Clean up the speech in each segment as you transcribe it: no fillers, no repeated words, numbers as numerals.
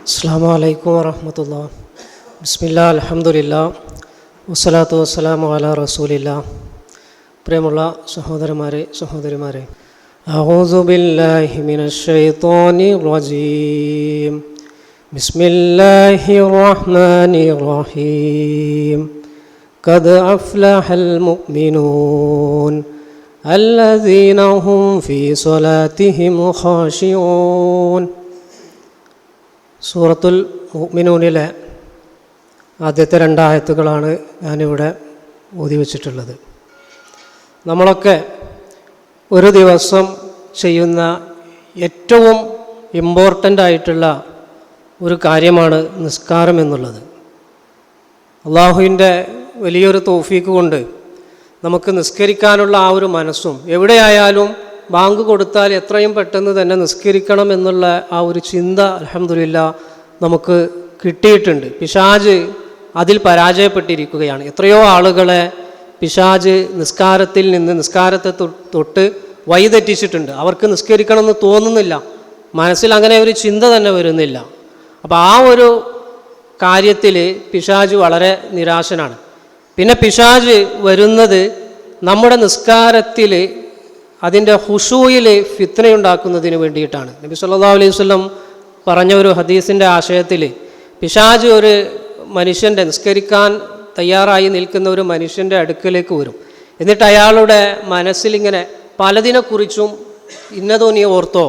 അസ്സലാമു അലൈക്കും വറഹ്മത്തുള്ളാഹി. ബിസ്മില്ലാ അൽഹംദുലില്ലാ വസ്സലാത്തു വസ്സലാമു അലാ റസൂലില്ലാ. പ്രിയമുള്ള സഹോദരന്മാരെ, സഹോദരിമാരെ, അഊസു ബില്ലാഹി മിനശ് ശൈത്വാനിർ റജീം. ബിസ്മില്ലാഹിർ റഹ്മാനിർ റഹീം. ഖദ് അഫ്ലഹൽ മുഅ്മിനൂൻ അല്ലദീന ഹും ഫീ സ്വലാത്തിഹിം ഖാശിഊൻ. സൂറത്തുൽ മുഅ്മിനൂനിലെ ആദ്യത്തെ 2 ആയത്തുകളാണ് ഞാനിവിടെ ഓതി വച്ചിട്ടുള്ളത്. നമ്മളൊക്കെ ഒരു ദിവസം ചെയ്യുന്ന ഏറ്റവും ഇമ്പോർട്ടൻ്റ് ആയിട്ടുള്ള ഒരു കാര്യമാണ് നിസ്കാരം എന്നുള്ളത്. അള്ളാഹുവിൻ്റെ വലിയൊരു തൗഫീക്ക് കൊണ്ട് നമുക്ക് നിസ്കരിക്കാനുള്ള ആ ഒരു മനസ്സും, എവിടെയായാലും ബാങ്ക് കൊടുത്താൽ എത്രയും പെട്ടെന്ന് തന്നെ നിസ്കരിക്കണം എന്നുള്ള ആ ഒരു ചിന്ത അൽഹംദുലില്ലാ നമുക്ക് കിട്ടിയിട്ടുണ്ട്. പിശാച് അതിൽ പരാജയപ്പെട്ടിരിക്കുകയാണ്. എത്രയോ ആളുകളെ പിശാച് നിസ്കാരത്തെ തൊട്ട് വഴിതെറ്റിച്ചിട്ടുണ്ട്. അവർക്ക് നിസ്കരിക്കണമെന്ന് തോന്നുന്നില്ല, മനസ്സിൽ അങ്ങനെ ഒരു ചിന്ത തന്നെ വരുന്നില്ല. അപ്പോൾ ആ ഒരു കാര്യത്തിൽ പിശാച് വളരെ നിരാശനാണ്. പിന്നെ പിശാച് വരുന്നത് നമ്മുടെ നിസ്കാരത്തിൽ അതിൻ്റെ ഹുശൂയിൽ ഫിത്നയുണ്ടാക്കുന്നതിന് വേണ്ടിയിട്ടാണ്. നബി സല്ലല്ലാഹു അലൈഹി വസല്ലം പറഞ്ഞ ഒരു ഹദീസിൻ്റെ ആശയത്തിൽ, പിശാച് ഒരു മനുഷ്യൻ്റെ, നിസ്കരിക്കാൻ തയ്യാറായി നിൽക്കുന്ന ഒരു മനുഷ്യൻ്റെ അടുക്കലേക്ക് വരും. എന്നിട്ട് അയാളുടെ മനസ്സിലിങ്ങനെ പലതിനെക്കുറിച്ചും ഇന്നതോ നീ ഓർത്തോ,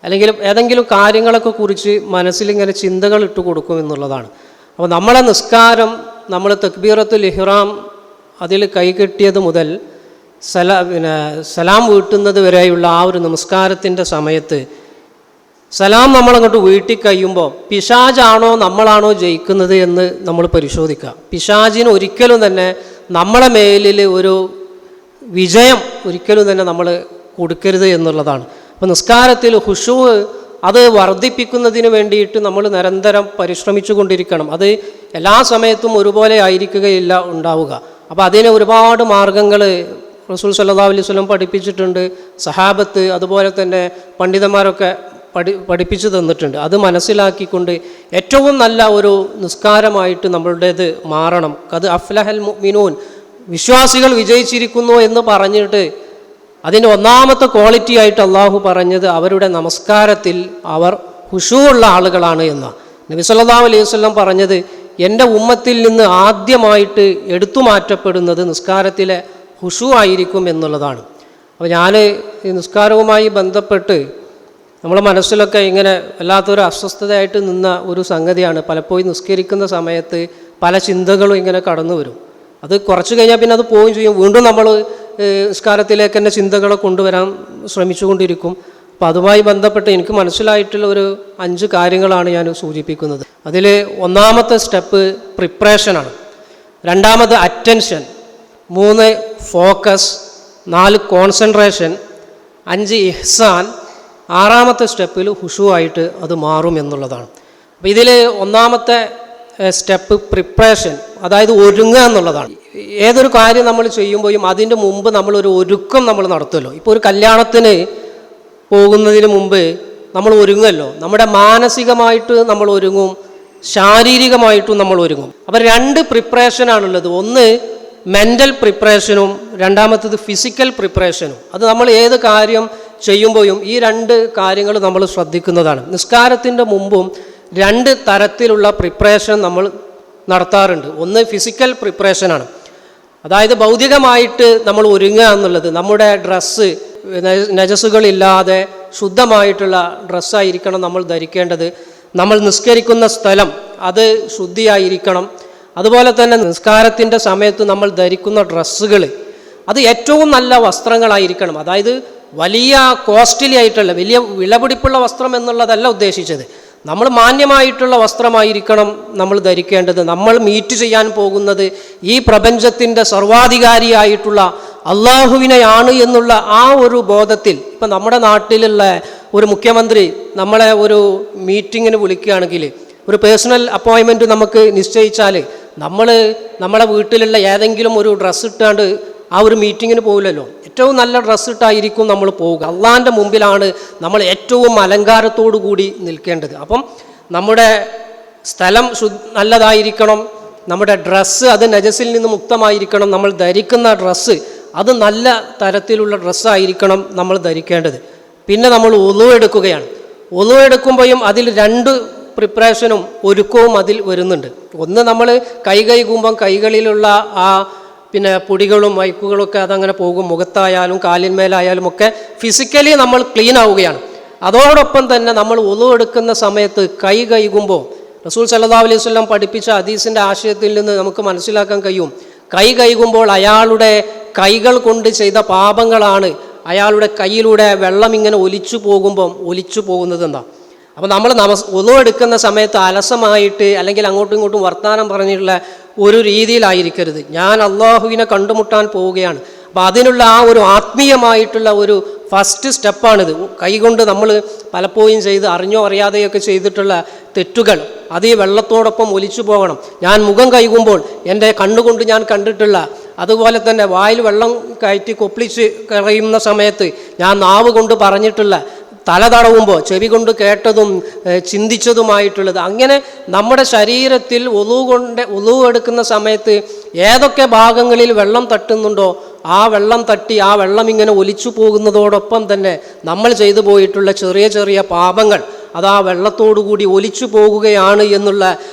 അല്ലെങ്കിൽ ഏതെങ്കിലും കാര്യങ്ങളൊക്കെ കുറിച്ച് മനസ്സിലിങ്ങനെ ചിന്തകൾ ഇട്ട് കൊടുക്കും എന്നുള്ളതാണ്. അപ്പോൾ നമ്മളെ നിസ്കാരം, നമ്മൾ തക്ബീറത്തുൽ ഇഹ്റാം അതിൽ കൈകെട്ടിയത് മുതൽ സലാം വീട്ടുന്നത് വരെയുള്ള ആ ഒരു നമസ്കാരത്തിൻ്റെ സമയത്ത് സലാം നമ്മളങ്ങോട്ട് വീട്ടി കഴിയുമ്പോൾ പിശാചാണോ നമ്മളാണോ ജയിക്കുന്നത് എന്ന് നമ്മൾ പരിശോധിക്കുക. പിശാചിന് ഒരിക്കലും തന്നെ നമ്മളെ മേലിൽ ഒരു വിജയം ഒരിക്കലും തന്നെ നമ്മൾ കൊടുക്കരുത് എന്നുള്ളതാണ്. അപ്പോൾ നിസ്കാരത്തിൽ ഖുശൂ അത് വർദ്ധിപ്പിക്കുന്നതിന് വേണ്ടിയിട്ട് നമ്മൾ നിരന്തരം പരിശ്രമിച്ചു കൊണ്ടിരിക്കണം. അത് എല്ലാ സമയത്തും ഒരുപോലെ ആയിരിക്കുകയില്ല ഉണ്ടാവുക. അപ്പോൾ അതിന് ഒരുപാട് മാർഗങ്ങൾ റസൂൽ സല്ലല്ലാഹു അലൈഹി വസല്ലം പഠിപ്പിച്ചിട്ടുണ്ട്. സഹാബത്ത് അതുപോലെ തന്നെ പണ്ഡിതന്മാരൊക്കെ പഠിപ്പിച്ചു തന്നിട്ടുണ്ട്. അത് മനസ്സിലാക്കിക്കൊണ്ട് ഏറ്റവും നല്ല ഒരു നിസ്കാരമായിട്ട് നമ്മളുടേത് മാറണം. ഖദ് അഫ്ലഹൽ മുഅ്മിനൂൻ, വിശ്വാസികൾ വിജയിച്ചിരിക്കുന്നു എന്ന് പറഞ്ഞിട്ട് അതിൻ്റെ ഒന്നാമത്തെ ക്വാളിറ്റി ആയിട്ട് അള്ളാഹു പറഞ്ഞത് അവരുടെ നമസ്കാരത്തിൽ അവർ ഖുശൂ ഉള്ള ആളുകളാണ് എന്നാണ്. നബി സല്ലല്ലാഹു അലൈഹി വസല്ലം പറഞ്ഞത്, എൻ്റെ ഉമ്മത്തിൽ നിന്ന് ആദ്യമായിട്ട് എടുത്തു മാറ്റപ്പെടുന്നത് നിസ്കാരത്തിലെ ഖുശൂ ആയിരിക്കും എന്നുള്ളതാണ്. അപ്പോൾ ഞാൻ ഈ നിസ്കാരവുമായി ബന്ധപ്പെട്ട് നമ്മളെ മനസ്സിലൊക്കെ ഇങ്ങനെ വല്ലാത്തൊരു അസ്വസ്ഥതയായിട്ട് നിന്ന ഒരു സംഗതിയാണ്. പലപ്പോഴും നിസ്കരിക്കുന്ന സമയത്ത് പല ചിന്തകളും ഇങ്ങനെ കടന്നു വരും. അത് കുറച്ച് കഴിഞ്ഞാൽ പിന്നെ അത് പോവുകയും ചെയ്യും. വീണ്ടും നമ്മൾ നിസ്കാരത്തിലേക്ക് തന്നെ ചിന്തകളെ കൊണ്ടുവരാൻ ശ്രമിച്ചുകൊണ്ടിരിക്കും. അപ്പോൾ അതുമായി ബന്ധപ്പെട്ട് എനിക്ക് മനസ്സിലായിട്ടുള്ള ഒരു 5 കാര്യങ്ങളാണ് ഞാൻ സൂചിപ്പിക്കുന്നത്. അതിൽ ഒന്നാമത്തെ സ്റ്റെപ്പ് പ്രിപ്പറേഷനാണ്. രണ്ടാമത് അറ്റൻഷൻ, 3 ഫോക്കസ്, 4 കോൺസെൻട്രേഷൻ, 5 ഇഹ്സാൻ, 6ാമത്തെ സ്റ്റെപ്പിൽ ഖുശൂ ആയിട്ട് അത് മാറും എന്നുള്ളതാണ്. അപ്പോൾ ഇതിൽ ഒന്നാമത്തെ സ്റ്റെപ്പ് പ്രിപ്പറേഷൻ, അതായത് ഒരുങ്ങുക എന്നുള്ളതാണ്. ഏതൊരു കാര്യം നമ്മൾ ചെയ്യുമ്പോഴും അതിൻ്റെ മുമ്പ് നമ്മളൊരു ഒരുക്കം നമ്മൾ നടത്തുമല്ലോ. ഇപ്പോൾ ഒരു കല്യാണത്തിന് പോകുന്നതിന് മുമ്പ് നമ്മൾ ഒരുങ്ങുമല്ലോ. നമ്മുടെ മാനസികമായിട്ട് നമ്മൾ ഒരുങ്ങും, ശാരീരികമായിട്ടും നമ്മൾ ഒരുങ്ങും. അപ്പോൾ 2 പ്രിപ്പറേഷനാണുള്ളത്. ഒന്ന് മെൻ്റൽ പ്രിപ്പറേഷനും രണ്ടാമത്തത് ഫിസിക്കൽ പ്രിപ്പറേഷനും. അത് നമ്മൾ ഏത് കാര്യം ചെയ്യുമ്പോഴും ഈ 2 കാര്യങ്ങൾ നമ്മൾ ശ്രദ്ധിക്കുന്നതാണ്. നിസ്കാരത്തിൻ്റെ മുമ്പും 2 തരത്തിലുള്ള പ്രിപ്പറേഷൻ നമ്മൾ നടത്താറുണ്ട്. ഒന്ന് ഫിസിക്കൽ പ്രിപ്പറേഷനാണ്, അതായത് ഭൗതികമായിട്ട് നമ്മൾ ഒരുങ്ങുക എന്നുള്ളത്. നമ്മുടെ ഡ്രസ്സ് നജസുകളില്ലാതെ ശുദ്ധമായിട്ടുള്ള ഡ്രസ്സായിരിക്കണം നമ്മൾ ധരിക്കേണ്ടത്. നമ്മൾ നിസ്കരിക്കുന്ന സ്ഥലം അത് ശുദ്ധിയായിരിക്കണം. അതുപോലെ തന്നെ നിസ്കാരത്തിൻ്റെ സമയത്ത് നമ്മൾ ധരിക്കുന്ന ഡ്രസ്സുകൾ അത് ഏറ്റവും നല്ല വസ്ത്രങ്ങളായിരിക്കണം. അതായത് വലിയ കോസ്റ്റ്ലി ആയിട്ടുള്ള വലിയ വിലപിടിപ്പുള്ള വസ്ത്രം എന്നുള്ളതല്ല ഉദ്ദേശിച്ചത്. നമ്മൾ മാന്യമായിട്ടുള്ള വസ്ത്രമായിരിക്കണം നമ്മൾ ധരിക്കേണ്ടത്. നമ്മൾ മീറ്റ് ചെയ്യാൻ പോകുന്നത് ഈ പ്രപഞ്ചത്തിൻ്റെ സർവാധികാരിയായിട്ടുള്ള അള്ളാഹുവിനെയാണ് എന്നുള്ള ആ ഒരു ബോധത്തിൽ. ഇപ്പം നമ്മുടെ നാട്ടിലുള്ള ഒരു മുഖ്യമന്ത്രി നമ്മളെ ഒരു മീറ്റിങ്ങിന് വിളിക്കുകയാണെങ്കിൽ, ഒരു പേഴ്സണൽ അപ്പോയിൻമെൻറ്റ് നമുക്ക് നിശ്ചയിച്ചാൽ നമ്മളെ വീട്ടിലുള്ള ഏതെങ്കിലും ഒരു ഡ്രസ്സ് ഇട്ടാണ്ട് ആ ഒരു മീറ്റിങ്ങിന് പോകില്ലല്ലോ. ഏറ്റവും നല്ല ഡ്രസ്സ് ഇട്ടായിരിക്കും നമ്മൾ പോവുക. അള്ളാഹിൻ്റെ മുമ്പിലാണ് നമ്മൾ ഏറ്റവും അലങ്കാരത്തോടു കൂടി നിൽക്കേണ്ടത്. അപ്പം നമ്മുടെ സ്ഥലം നല്ലതായിരിക്കണം, നമ്മുടെ ഡ്രസ്സ് അത് നജസിൽ നിന്ന് മുക്തമായിരിക്കണം, നമ്മൾ ധരിക്കുന്ന ഡ്രസ്സ് അത് നല്ല തരത്തിലുള്ള ഡ്രസ്സായിരിക്കണം നമ്മൾ ധരിക്കേണ്ടത്. പിന്നെ നമ്മൾ ഉളു എടുക്കുകയാണ്. ഉളു എടുക്കുമ്പോഴും അതിൽ 2 പ്രിപ്പറേഷനും ഒരുക്കവും അതിൽ വരുന്നുണ്ട്. ഒന്ന്, നമ്മൾ കൈ കഴുകുമ്പം കൈകളിലുള്ള ആ പൊടികളും വൈക്കുകളും ഒക്കെ അതങ്ങനെ പോകും. മുഖത്തായാലും കാലിന്മേലായാലും ഒക്കെ ഫിസിക്കലി നമ്മൾ ക്ലീൻ ആവുകയാണ്. അതോടൊപ്പം തന്നെ നമ്മൾ ഉളു എടുക്കുന്ന സമയത്ത് കൈ കഴുകുമ്പോൾ റസൂൽ സല്ലല്ലാഹു അലൈഹി വസല്ലം പഠിപ്പിച്ച ഹദീസിൻ്റെ ആശയത്തിൽ നിന്ന് നമുക്ക് മനസ്സിലാക്കാൻ കഴിയും, കൈ കഴുകുമ്പോൾ അയാളുടെ കൈകൾ കൊണ്ട് ചെയ്ത പാപങ്ങളാണ് അയാളുടെ കയ്യിലൂടെ വെള്ളം ഇങ്ങനെ ഒലിച്ചു പോകുന്നത് എന്താ. അപ്പോൾ നമ്മൾ ഉളു എടുക്കുന്ന സമയത്ത് അലസമായിട്ട് അല്ലെങ്കിൽ അങ്ങോട്ടും ഇങ്ങോട്ടും വർത്തമാനം പറഞ്ഞിട്ടുള്ള ഒരു രീതിയിലായിരിക്കരുത്. ഞാൻ അള്ളാഹുവിനെ കണ്ടുമുട്ടാൻ പോവുകയാണ്. അപ്പോൾ അതിനുള്ള ആ ഒരു ആത്മീയമായിട്ടുള്ള ഒരു ഫസ്റ്റ് സ്റ്റെപ്പാണിത്. കൈകൊണ്ട് നമ്മൾ പലപ്പോഴും ചെയ്ത് അറിഞ്ഞോ അറിയാതെയൊക്കെ ചെയ്തിട്ടുള്ള തെറ്റുകൾ അത് ഈ വെള്ളത്തോടൊപ്പം ഒലിച്ചു പോകണം. ഞാൻ മുഖം കഴുകുമ്പോൾ എൻ്റെ കണ്ണുകൊണ്ട് ഞാൻ കണ്ടിട്ടുള്ള, അതുപോലെ തന്നെ വായിൽ വെള്ളം കയറ്റി കൊപ്പിളിച്ച് കളയുന്ന സമയത്ത് ഞാൻ നാവ് കൊണ്ട് പറഞ്ഞിട്ടുള്ള, തല തടവുമ്പോൾ ചെവി കൊണ്ട് കേട്ടതും ചിന്തിച്ചതുമായിട്ടുള്ളത്, അങ്ങനെ നമ്മുടെ ശരീരത്തിൽ ഉളു എടുക്കുന്ന സമയത്ത് ഏതൊക്കെ ഭാഗങ്ങളിൽ വെള്ളം തട്ടുന്നുണ്ടോ ആ വെള്ളം തട്ടി ആ വെള്ളം ഇങ്ങനെ ഒലിച്ചു പോകുന്നതോടൊപ്പം തന്നെ നമ്മൾ ചെയ്തു പോയിട്ടുള്ള ചെറിയ ചെറിയ പാപങ്ങൾ അത് ആ വെള്ളത്തോടുകൂടി ഒലിച്ചു പോകുകയാണ് എന്നുള്ള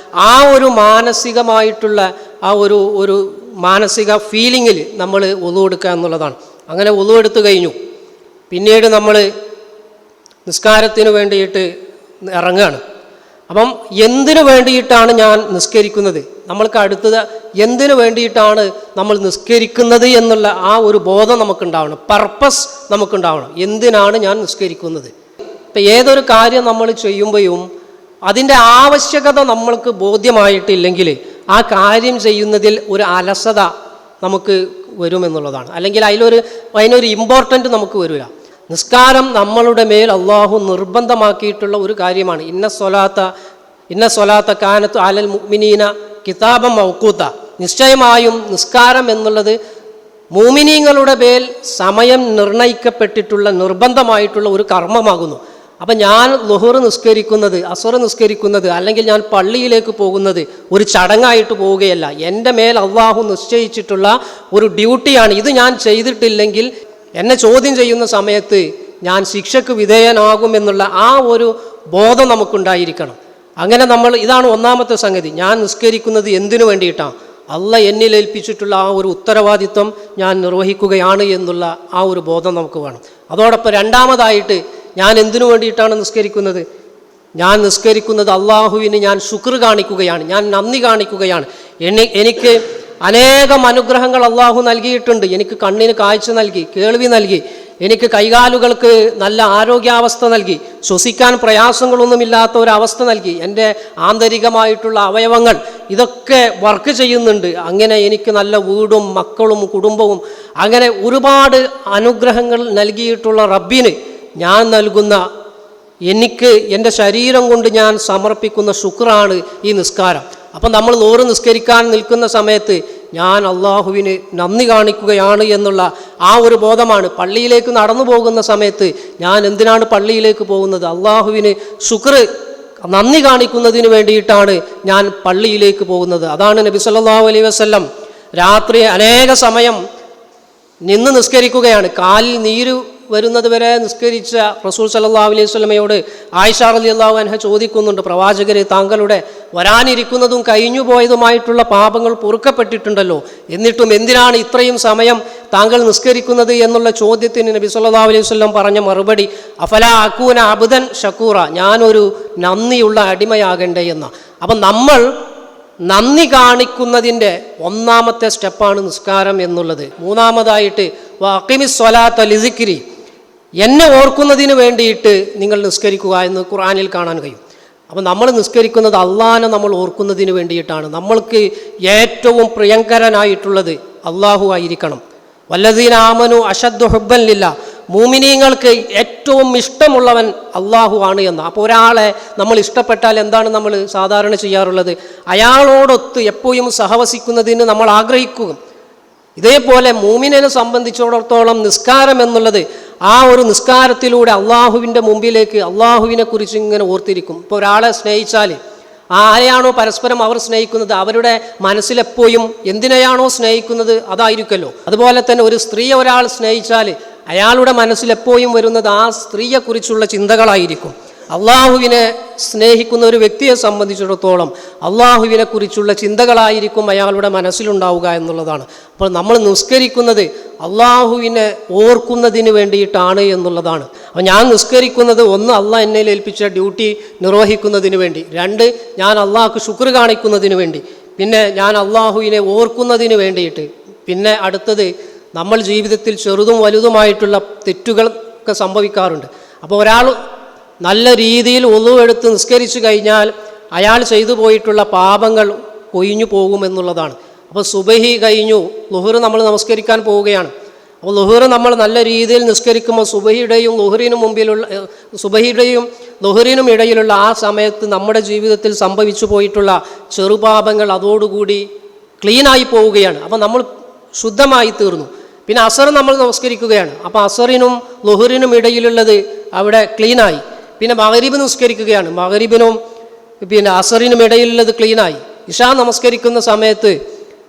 ആ ഒരു മാനസികമായിട്ടുള്ള ആ ഒരു മാനസിക ഫീലിങ്ങിൽ നമ്മൾ ഉളു എടുക്കുക എന്നുള്ളതാണ്. അങ്ങനെ ഉളു എടുത്തു കഴിഞ്ഞു. പിന്നീട് നമ്മൾ നിസ്കാരത്തിന് വേണ്ടിയിട്ട് ഇറങ്ങുകയാണ്. അപ്പം എന്തിനു വേണ്ടിയിട്ടാണ് ഞാൻ നിസ്കരിക്കുന്നത്, നമ്മൾക്ക് അടുത്തത് എന്തിനു വേണ്ടിയിട്ടാണ് നമ്മൾ നിസ്കരിക്കുന്നത് എന്നുള്ള ആ ഒരു ബോധം നമുക്കുണ്ടാവണം, പർപ്പസ് നമുക്കുണ്ടാവണം. എന്തിനാണ് ഞാൻ നിസ്കരിക്കുന്നത്? ഇപ്പം ഏതൊരു കാര്യം നമ്മൾ ചെയ്യുമ്പോഴും അതിൻ്റെ ആവശ്യകത നമ്മൾക്ക് ബോധ്യമായിട്ടില്ലെങ്കിൽ ആ കാര്യം ചെയ്യുന്നതിൽ ഒരു അലസത നമുക്ക് വരുമെന്നുള്ളതാണ്. അല്ലെങ്കിൽ അതിനൊരു ഇമ്പോർട്ടൻ്റ് നമുക്ക് വരില്ല. നിസ്കാരം നമ്മളുടെ മേൽ അള്ളാഹു നിർബന്ധമാക്കിയിട്ടുള്ള ഒരു കാര്യമാണ്. ഇന്ന സ്വലാത്ത കാനത്ത് അലൽ മുഅ്മിനീന കിതാബം മൗഖൂത്ത. നിശ്ചയമായും നിസ്കാരം എന്നുള്ളത് മുഅ്മിനീങ്ങളുടെ മേൽ സമയം നിർണയിക്കപ്പെട്ടിട്ടുള്ള നിർബന്ധമായിട്ടുള്ള ഒരു കർമ്മമാകുന്നു. അപ്പം ഞാൻ ളുഹർ നിസ്കരിക്കുന്നത്, അസ്ർ നിസ്കരിക്കുന്നത്, അല്ലെങ്കിൽ ഞാൻ പള്ളിയിലേക്ക് പോകുന്നത് ഒരു ചടങ്ങായിട്ട് പോവുകയല്ല. എൻ്റെ മേൽ അള്ളാഹു നിശ്ചയിച്ചിട്ടുള്ള ഒരു ഡ്യൂട്ടിയാണ്. ഇത് ഞാൻ ചെയ്തിട്ടില്ലെങ്കിൽ എന്നെ ചോദ്യം ചെയ്യുന്ന സമയത്ത് ഞാൻ ശിക്ഷയ്ക്ക് വിധേയനാകുമെന്നുള്ള ആ ഒരു ബോധം നമുക്കുണ്ടായിരിക്കണം. അങ്ങനെ ഇതാണ് ഒന്നാമത്തെ സംഗതി. ഞാൻ നിസ്കരിക്കുന്നത് എന്തിനു വേണ്ടിയിട്ടാണ്? അള്ളാഹ് എന്നിൽ ഏൽപ്പിച്ചിട്ടുള്ള ആ ഒരു ഉത്തരവാദിത്വം ഞാൻ നിർവഹിക്കുകയാണ് എന്നുള്ള ആ ഒരു ബോധം നമുക്ക് വേണം. അതോടൊപ്പം രണ്ടാമതായിട്ട് ഞാൻ എന്തിനു വേണ്ടിയിട്ടാണ് നിസ്കരിക്കുന്നത്? ഞാൻ നിസ്കരിക്കുന്നത് അള്ളാഹുവിന് ഞാൻ ശുക്ർ കാണിക്കുകയാണ്, ഞാൻ നന്ദി കാണിക്കുകയാണ്. എനിക്ക് അനേകം അനുഗ്രഹങ്ങൾ അള്ളാഹു നൽകിയിട്ടുണ്ട്. എനിക്ക് കണ്ണിന് കാഴ്ച നൽകി, കേൾവി നൽകി, എനിക്ക് കൈകാലുകൾക്ക് നല്ല ആരോഗ്യാവസ്ഥ നൽകി, ശ്വസിക്കാൻ പ്രയാസങ്ങളൊന്നുമില്ലാത്ത ഒരവസ്ഥ നൽകി, എൻ്റെ ആന്തരികമായിട്ടുള്ള അവയവങ്ങൾ ഇതൊക്കെ വർക്ക് ചെയ്യുന്നുണ്ട്. അങ്ങനെ എനിക്ക് നല്ല വീടും മക്കളും കുടുംബവും അങ്ങനെ ഒരുപാട് അനുഗ്രഹങ്ങൾ നൽകിയിട്ടുള്ള റബ്ബിന് ഞാൻ നൽകുന്ന, എനിക്ക് എൻ്റെ ശരീരം കൊണ്ട് ഞാൻ സമർപ്പിക്കുന്ന ശുക്റാണ് ഈ നിസ്കാരം. അപ്പം നമ്മൾ ളുഹർ നിസ്കരിക്കാൻ നിൽക്കുന്ന സമയത്ത് ഞാൻ അള്ളാഹുവിന് നന്ദി കാണിക്കുകയാണ് എന്നുള്ള ആ ഒരു ബോധമാണ്. പള്ളിയിലേക്ക് നടന്നു പോകുന്ന സമയത്ത് ഞാൻ എന്തിനാണ് പള്ളിയിലേക്ക് പോകുന്നത്? അള്ളാഹുവിന് ശുക്ർ നന്ദി കാണിക്കുന്നതിന് വേണ്ടിയിട്ടാണ് ഞാൻ പള്ളിയിലേക്ക് പോകുന്നത്. അതാണ് നബി സല്ലല്ലാഹു അലൈഹി വസല്ലം രാത്രി അനേക സമയം നിന്ന് നിസ്കരിക്കുകയാണ്. കാലിൽ നീര് വരുന്നത് വരെ നിസ്കരിച്ച റസൂൽ സല്ലല്ലാഹു അലൈഹി വസല്ലമയോട് ആയിഷ റളിയല്ലാഹു അൻഹ ചോദിക്കുന്നുണ്ട്, പ്രവാചകരെ, താങ്കളുടെ വരാനിരിക്കുന്നതും കഴിഞ്ഞു പോയതുമായിട്ടുള്ള പാപങ്ങൾ പൊറുക്കപ്പെട്ടിട്ടുണ്ടല്ലോ, എന്നിട്ടും എന്തിനാണ് ഇത്രയും സമയം താങ്കൾ നിസ്കരിക്കുന്നത് എന്നുള്ള ചോദ്യത്തിന് നബി സല്ലല്ലാഹു അലൈഹി വസല്ലം പറഞ്ഞ മറുപടി, അഫലാ അകൂന അബ്ദൻ ഷക്കൂറ, ഞാനൊരു നന്ദിയുള്ള അടിമയാകണ്ടേ എന്ന. അപ്പം നമ്മൾ നന്ദി കാണിക്കുന്നതിൻ്റെ ഒന്നാമത്തെ സ്റ്റെപ്പാണ് നിസ്കാരം എന്നുള്ളത്. മൂന്നാമതായിട്ട് വഅഖിമിസ് സ്വലാത്ത ലിസിക്രി, എന്നെ ഓർക്കുന്നതിന് വേണ്ടിയിട്ട് നിങ്ങൾ നിസ്കരിക്കുക എന്ന് ഖുർആനിൽ കാണാൻ കഴിയും. അപ്പം നമ്മൾ നിസ്കരിക്കുന്നത് അള്ളാഹനെ നമ്മൾ ഓർക്കുന്നതിന് വേണ്ടിയിട്ടാണ്. നമ്മൾക്ക് ഏറ്റവും പ്രിയങ്കരനായിട്ടുള്ളത് അള്ളാഹു ആയിരിക്കണം. വല്ലദീന ആമനു അശദ്ദു ഹുബ്ബൻ ലില്ലാ, മുഅ്മിനീങ്ങൾക്ക് ഏറ്റവും ഇഷ്ടമുള്ളവൻ അള്ളാഹു ആണ് എന്ന്. അപ്പോൾ ഒരാളെ നമ്മൾ ഇഷ്ടപ്പെട്ടാൽ എന്താണ് നമ്മൾ സാധാരണ ചെയ്യാറുള്ളത്? അയാളോടൊത്ത് എപ്പോഴും സഹവസിക്കുന്നതിന് നമ്മൾ ആഗ്രഹിക്കുക. ഇതേപോലെ മുഅ്മിനെ സംബന്ധിച്ചിടത്തോളം നിസ്കാരം എന്നുള്ളത് ആ ഒരു നിസ്കാരത്തിലൂടെ അള്ളാഹുവിൻ്റെ മുമ്പിലേക്ക് അള്ളാഹുവിനെ കുറിച്ച് ഇങ്ങനെ ഓർത്തിരിക്കും. ഇപ്പോൾ ഒരാളെ സ്നേഹിച്ചാൽ ആരെയാണോ പരസ്പരം അവർ സ്നേഹിക്കുന്നത് അവരുടെ മനസ്സിലെപ്പോഴും എന്തിനെയാണോ സ്നേഹിക്കുന്നത് അതായിരിക്കുമല്ലോ. അതുപോലെ തന്നെ ഒരു സ്ത്രീയെ ഒരാൾ സ്നേഹിച്ചാൽ അയാളുടെ മനസ്സിലെപ്പോഴും വരുന്നത് ആ സ്ത്രീയെക്കുറിച്ചുള്ള ചിന്തകളായിരിക്കും. അള്ളാഹുവിനെ സ്നേഹിക്കുന്ന ഒരു വ്യക്തിയെ സംബന്ധിച്ചിടത്തോളം അള്ളാഹുവിനെ കുറിച്ചുള്ള ചിന്തകളായിരിക്കും അയാളുടെ മനസ്സിലുണ്ടാവുക എന്നുള്ളതാണ്. അപ്പോൾ നമ്മൾ നിസ്കരിക്കുന്നത് അള്ളാഹുവിനെ ഓർക്കുന്നതിന് വേണ്ടിയിട്ടാണ് എന്നുള്ളതാണ്. അപ്പോൾ ഞാൻ നിസ്കരിക്കുന്നത് ഒന്ന് അള്ളാഹ് എന്നെ ഏൽപ്പിച്ച ഡ്യൂട്ടി നിർവഹിക്കുന്നതിന് വേണ്ടി, രണ്ട് ഞാൻ അള്ളാഹ്ക്ക് ശുക്ർ കാണിക്കുന്നതിന് വേണ്ടി, പിന്നെ ഞാൻ അള്ളാഹുവിനെ ഓർക്കുന്നതിന് വേണ്ടിയിട്ട്, പിന്നെ അടുത്തത് നമ്മൾ ജീവിതത്തിൽ ചെറുതും വലുതുമായിട്ടുള്ള തെറ്റുകളൊക്കെ സംഭവിക്കാറുണ്ട്. അപ്പോൾ ഒരാൾ നല്ല രീതിയിൽ ഒളു എടുത്ത് നിസ്കരിച്ചു കഴിഞ്ഞാൽ അയാൾ ചെയ്തു പോയിട്ടുള്ള പാപങ്ങൾ കൊഴിഞ്ഞു പോകുമെന്നുള്ളതാണ്. അപ്പോൾ സുബഹി കഴിഞ്ഞു, ളുഹർ നമ്മൾ നമസ്കരിക്കാൻ പോവുകയാണ്. അപ്പോൾ ളുഹർ നമ്മൾ നല്ല രീതിയിൽ നിസ്കരിക്കുമ്പോൾ സുബഹിയുടെയും ളുഹറിനും ഇടയിലുള്ള ആ സമയത്ത് നമ്മുടെ ജീവിതത്തിൽ സംഭവിച്ചു പോയിട്ടുള്ള ചെറുപാപങ്ങൾ അതോടുകൂടി ക്ലീനായി പോവുകയാണ്. അപ്പോൾ നമ്മൾ ശുദ്ധമായി തീർന്നു. പിന്നെ അസർ നമ്മൾ നമസ്കരിക്കുകയാണ്. അപ്പോൾ അസറിനും ളുഹറിനും ഇടയിലുള്ളത് അവിടെ ക്ലീനായി. പിന്നെ മഗ്രിബ് നിസ്കരിക്കുകയാണ്, മഗ്രിബിനും പിന്നെ അസറിനും ഇടയിലുള്ളത് ക്ലീനായി. ഇഷാ നമസ്കരിക്കുന്ന സമയത്ത്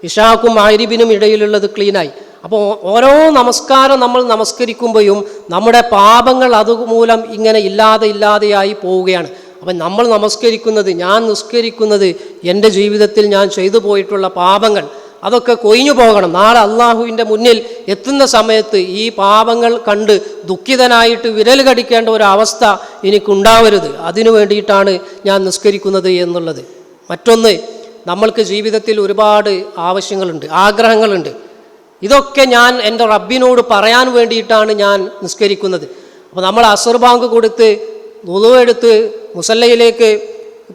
ഇഷാക്കും മഗ്രിബിനും ഇടയിലുള്ളത് ക്ലീനായി. അപ്പോൾ ഓരോ നമസ്കാരം നമ്മൾ നമസ്കരിക്കുമ്പോഴും നമ്മുടെ പാപങ്ങൾ അതുമൂലം ഇങ്ങനെ ഇല്ലാതെയായി പോവുകയാണ്. അപ്പം നമ്മൾ ഞാൻ നിസ്കരിക്കുന്നത് എൻ്റെ ജീവിതത്തിൽ ഞാൻ ചെയ്തു പോയിട്ടുള്ള പാപങ്ങൾ അതൊക്കെ കൊഴിഞ്ഞു പോകണം. നാളെ അള്ളാഹുവിൻ്റെ മുന്നിൽ എത്തുന്ന സമയത്ത് ഈ പാപങ്ങൾ കണ്ട് ദുഃഖിതനായിട്ട് വിരൽ കടിക്കേണ്ട ഒരു അവസ്ഥ എനിക്കുണ്ടാവരുത്. അതിനു വേണ്ടിയിട്ടാണ് ഞാൻ നിസ്കരിക്കുന്നത് എന്നുള്ളത്. മറ്റൊന്ന്, നമ്മൾക്ക് ജീവിതത്തിൽ ഒരുപാട് ആവശ്യങ്ങളുണ്ട്, ആഗ്രഹങ്ങളുണ്ട്. ഇതൊക്കെ ഞാൻ എൻ്റെ റബ്ബിനോട് പറയാൻ വേണ്ടിയിട്ടാണ് ഞാൻ നിസ്കരിക്കുന്നത്. അപ്പോൾ നമ്മൾ അസർ ബാങ്ക് കൊടുത്ത് വുളു എടുത്ത് മുസല്ലയിലേക്ക്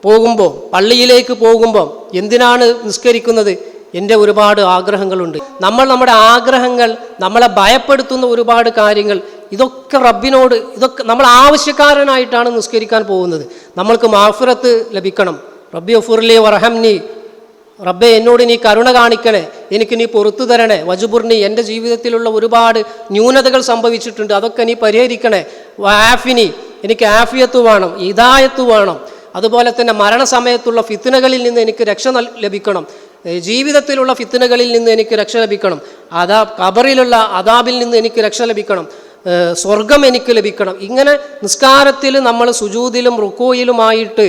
പോകുമ്പോൾ, പള്ളിയിലേക്ക് പോകുമ്പോൾ എന്തിനാണ് നിസ്കരിക്കുന്നത്? എൻ്റെ ഒരുപാട് ആഗ്രഹങ്ങളുണ്ട്. നമ്മുടെ ആഗ്രഹങ്ങൾ, നമ്മളെ ഭയപ്പെടുത്തുന്ന ഒരുപാട് കാര്യങ്ങൾ, ഇതൊക്കെ റബ്ബിനോട്, ഇതൊക്കെ നമ്മൾ ആവശ്യക്കാരനായിട്ടാണ് നിസ്കരിക്കാൻ പോകുന്നത്. നമ്മൾക്ക് മാഫിറത്ത് ലഭിക്കണം. റബ്ബി ഗഫുർലി വർഹംനി, റബ്ബെ എന്നോട് നീ കരുണ കാണിക്കണേ, എനിക്ക് നീ പുറത്തു തരണേ. വജുബുർനി, എൻ്റെ ജീവിതത്തിലുള്ള ഒരുപാട് ന്യൂനതകൾ സംഭവിച്ചിട്ടുണ്ട്, അതൊക്കെ നീ പരിഹരിക്കണേ. ആഫിനി, എനിക്ക് ആഫിയത്ത് വേണം, ഹിദായത്ത് വേണം. അതുപോലെ തന്നെ മരണസമയത്തുള്ള ഫിത്നകളിൽ നിന്ന് എനിക്ക് രക്ഷ ലഭിക്കണം, ജീവിതത്തിലുള്ള ഫിത്നകളിൽ നിന്ന് എനിക്ക് രക്ഷ ലഭിക്കണം, ഖബറിലുള്ള അദാബിൽ നിന്ന് എനിക്ക് രക്ഷ ലഭിക്കണം, സ്വർഗം എനിക്ക് ലഭിക്കണം. ഇങ്ങനെ നിസ്കാരത്തിൽ നമ്മൾ സുജൂദിലും റുക്കോയിലുമായിട്ട്,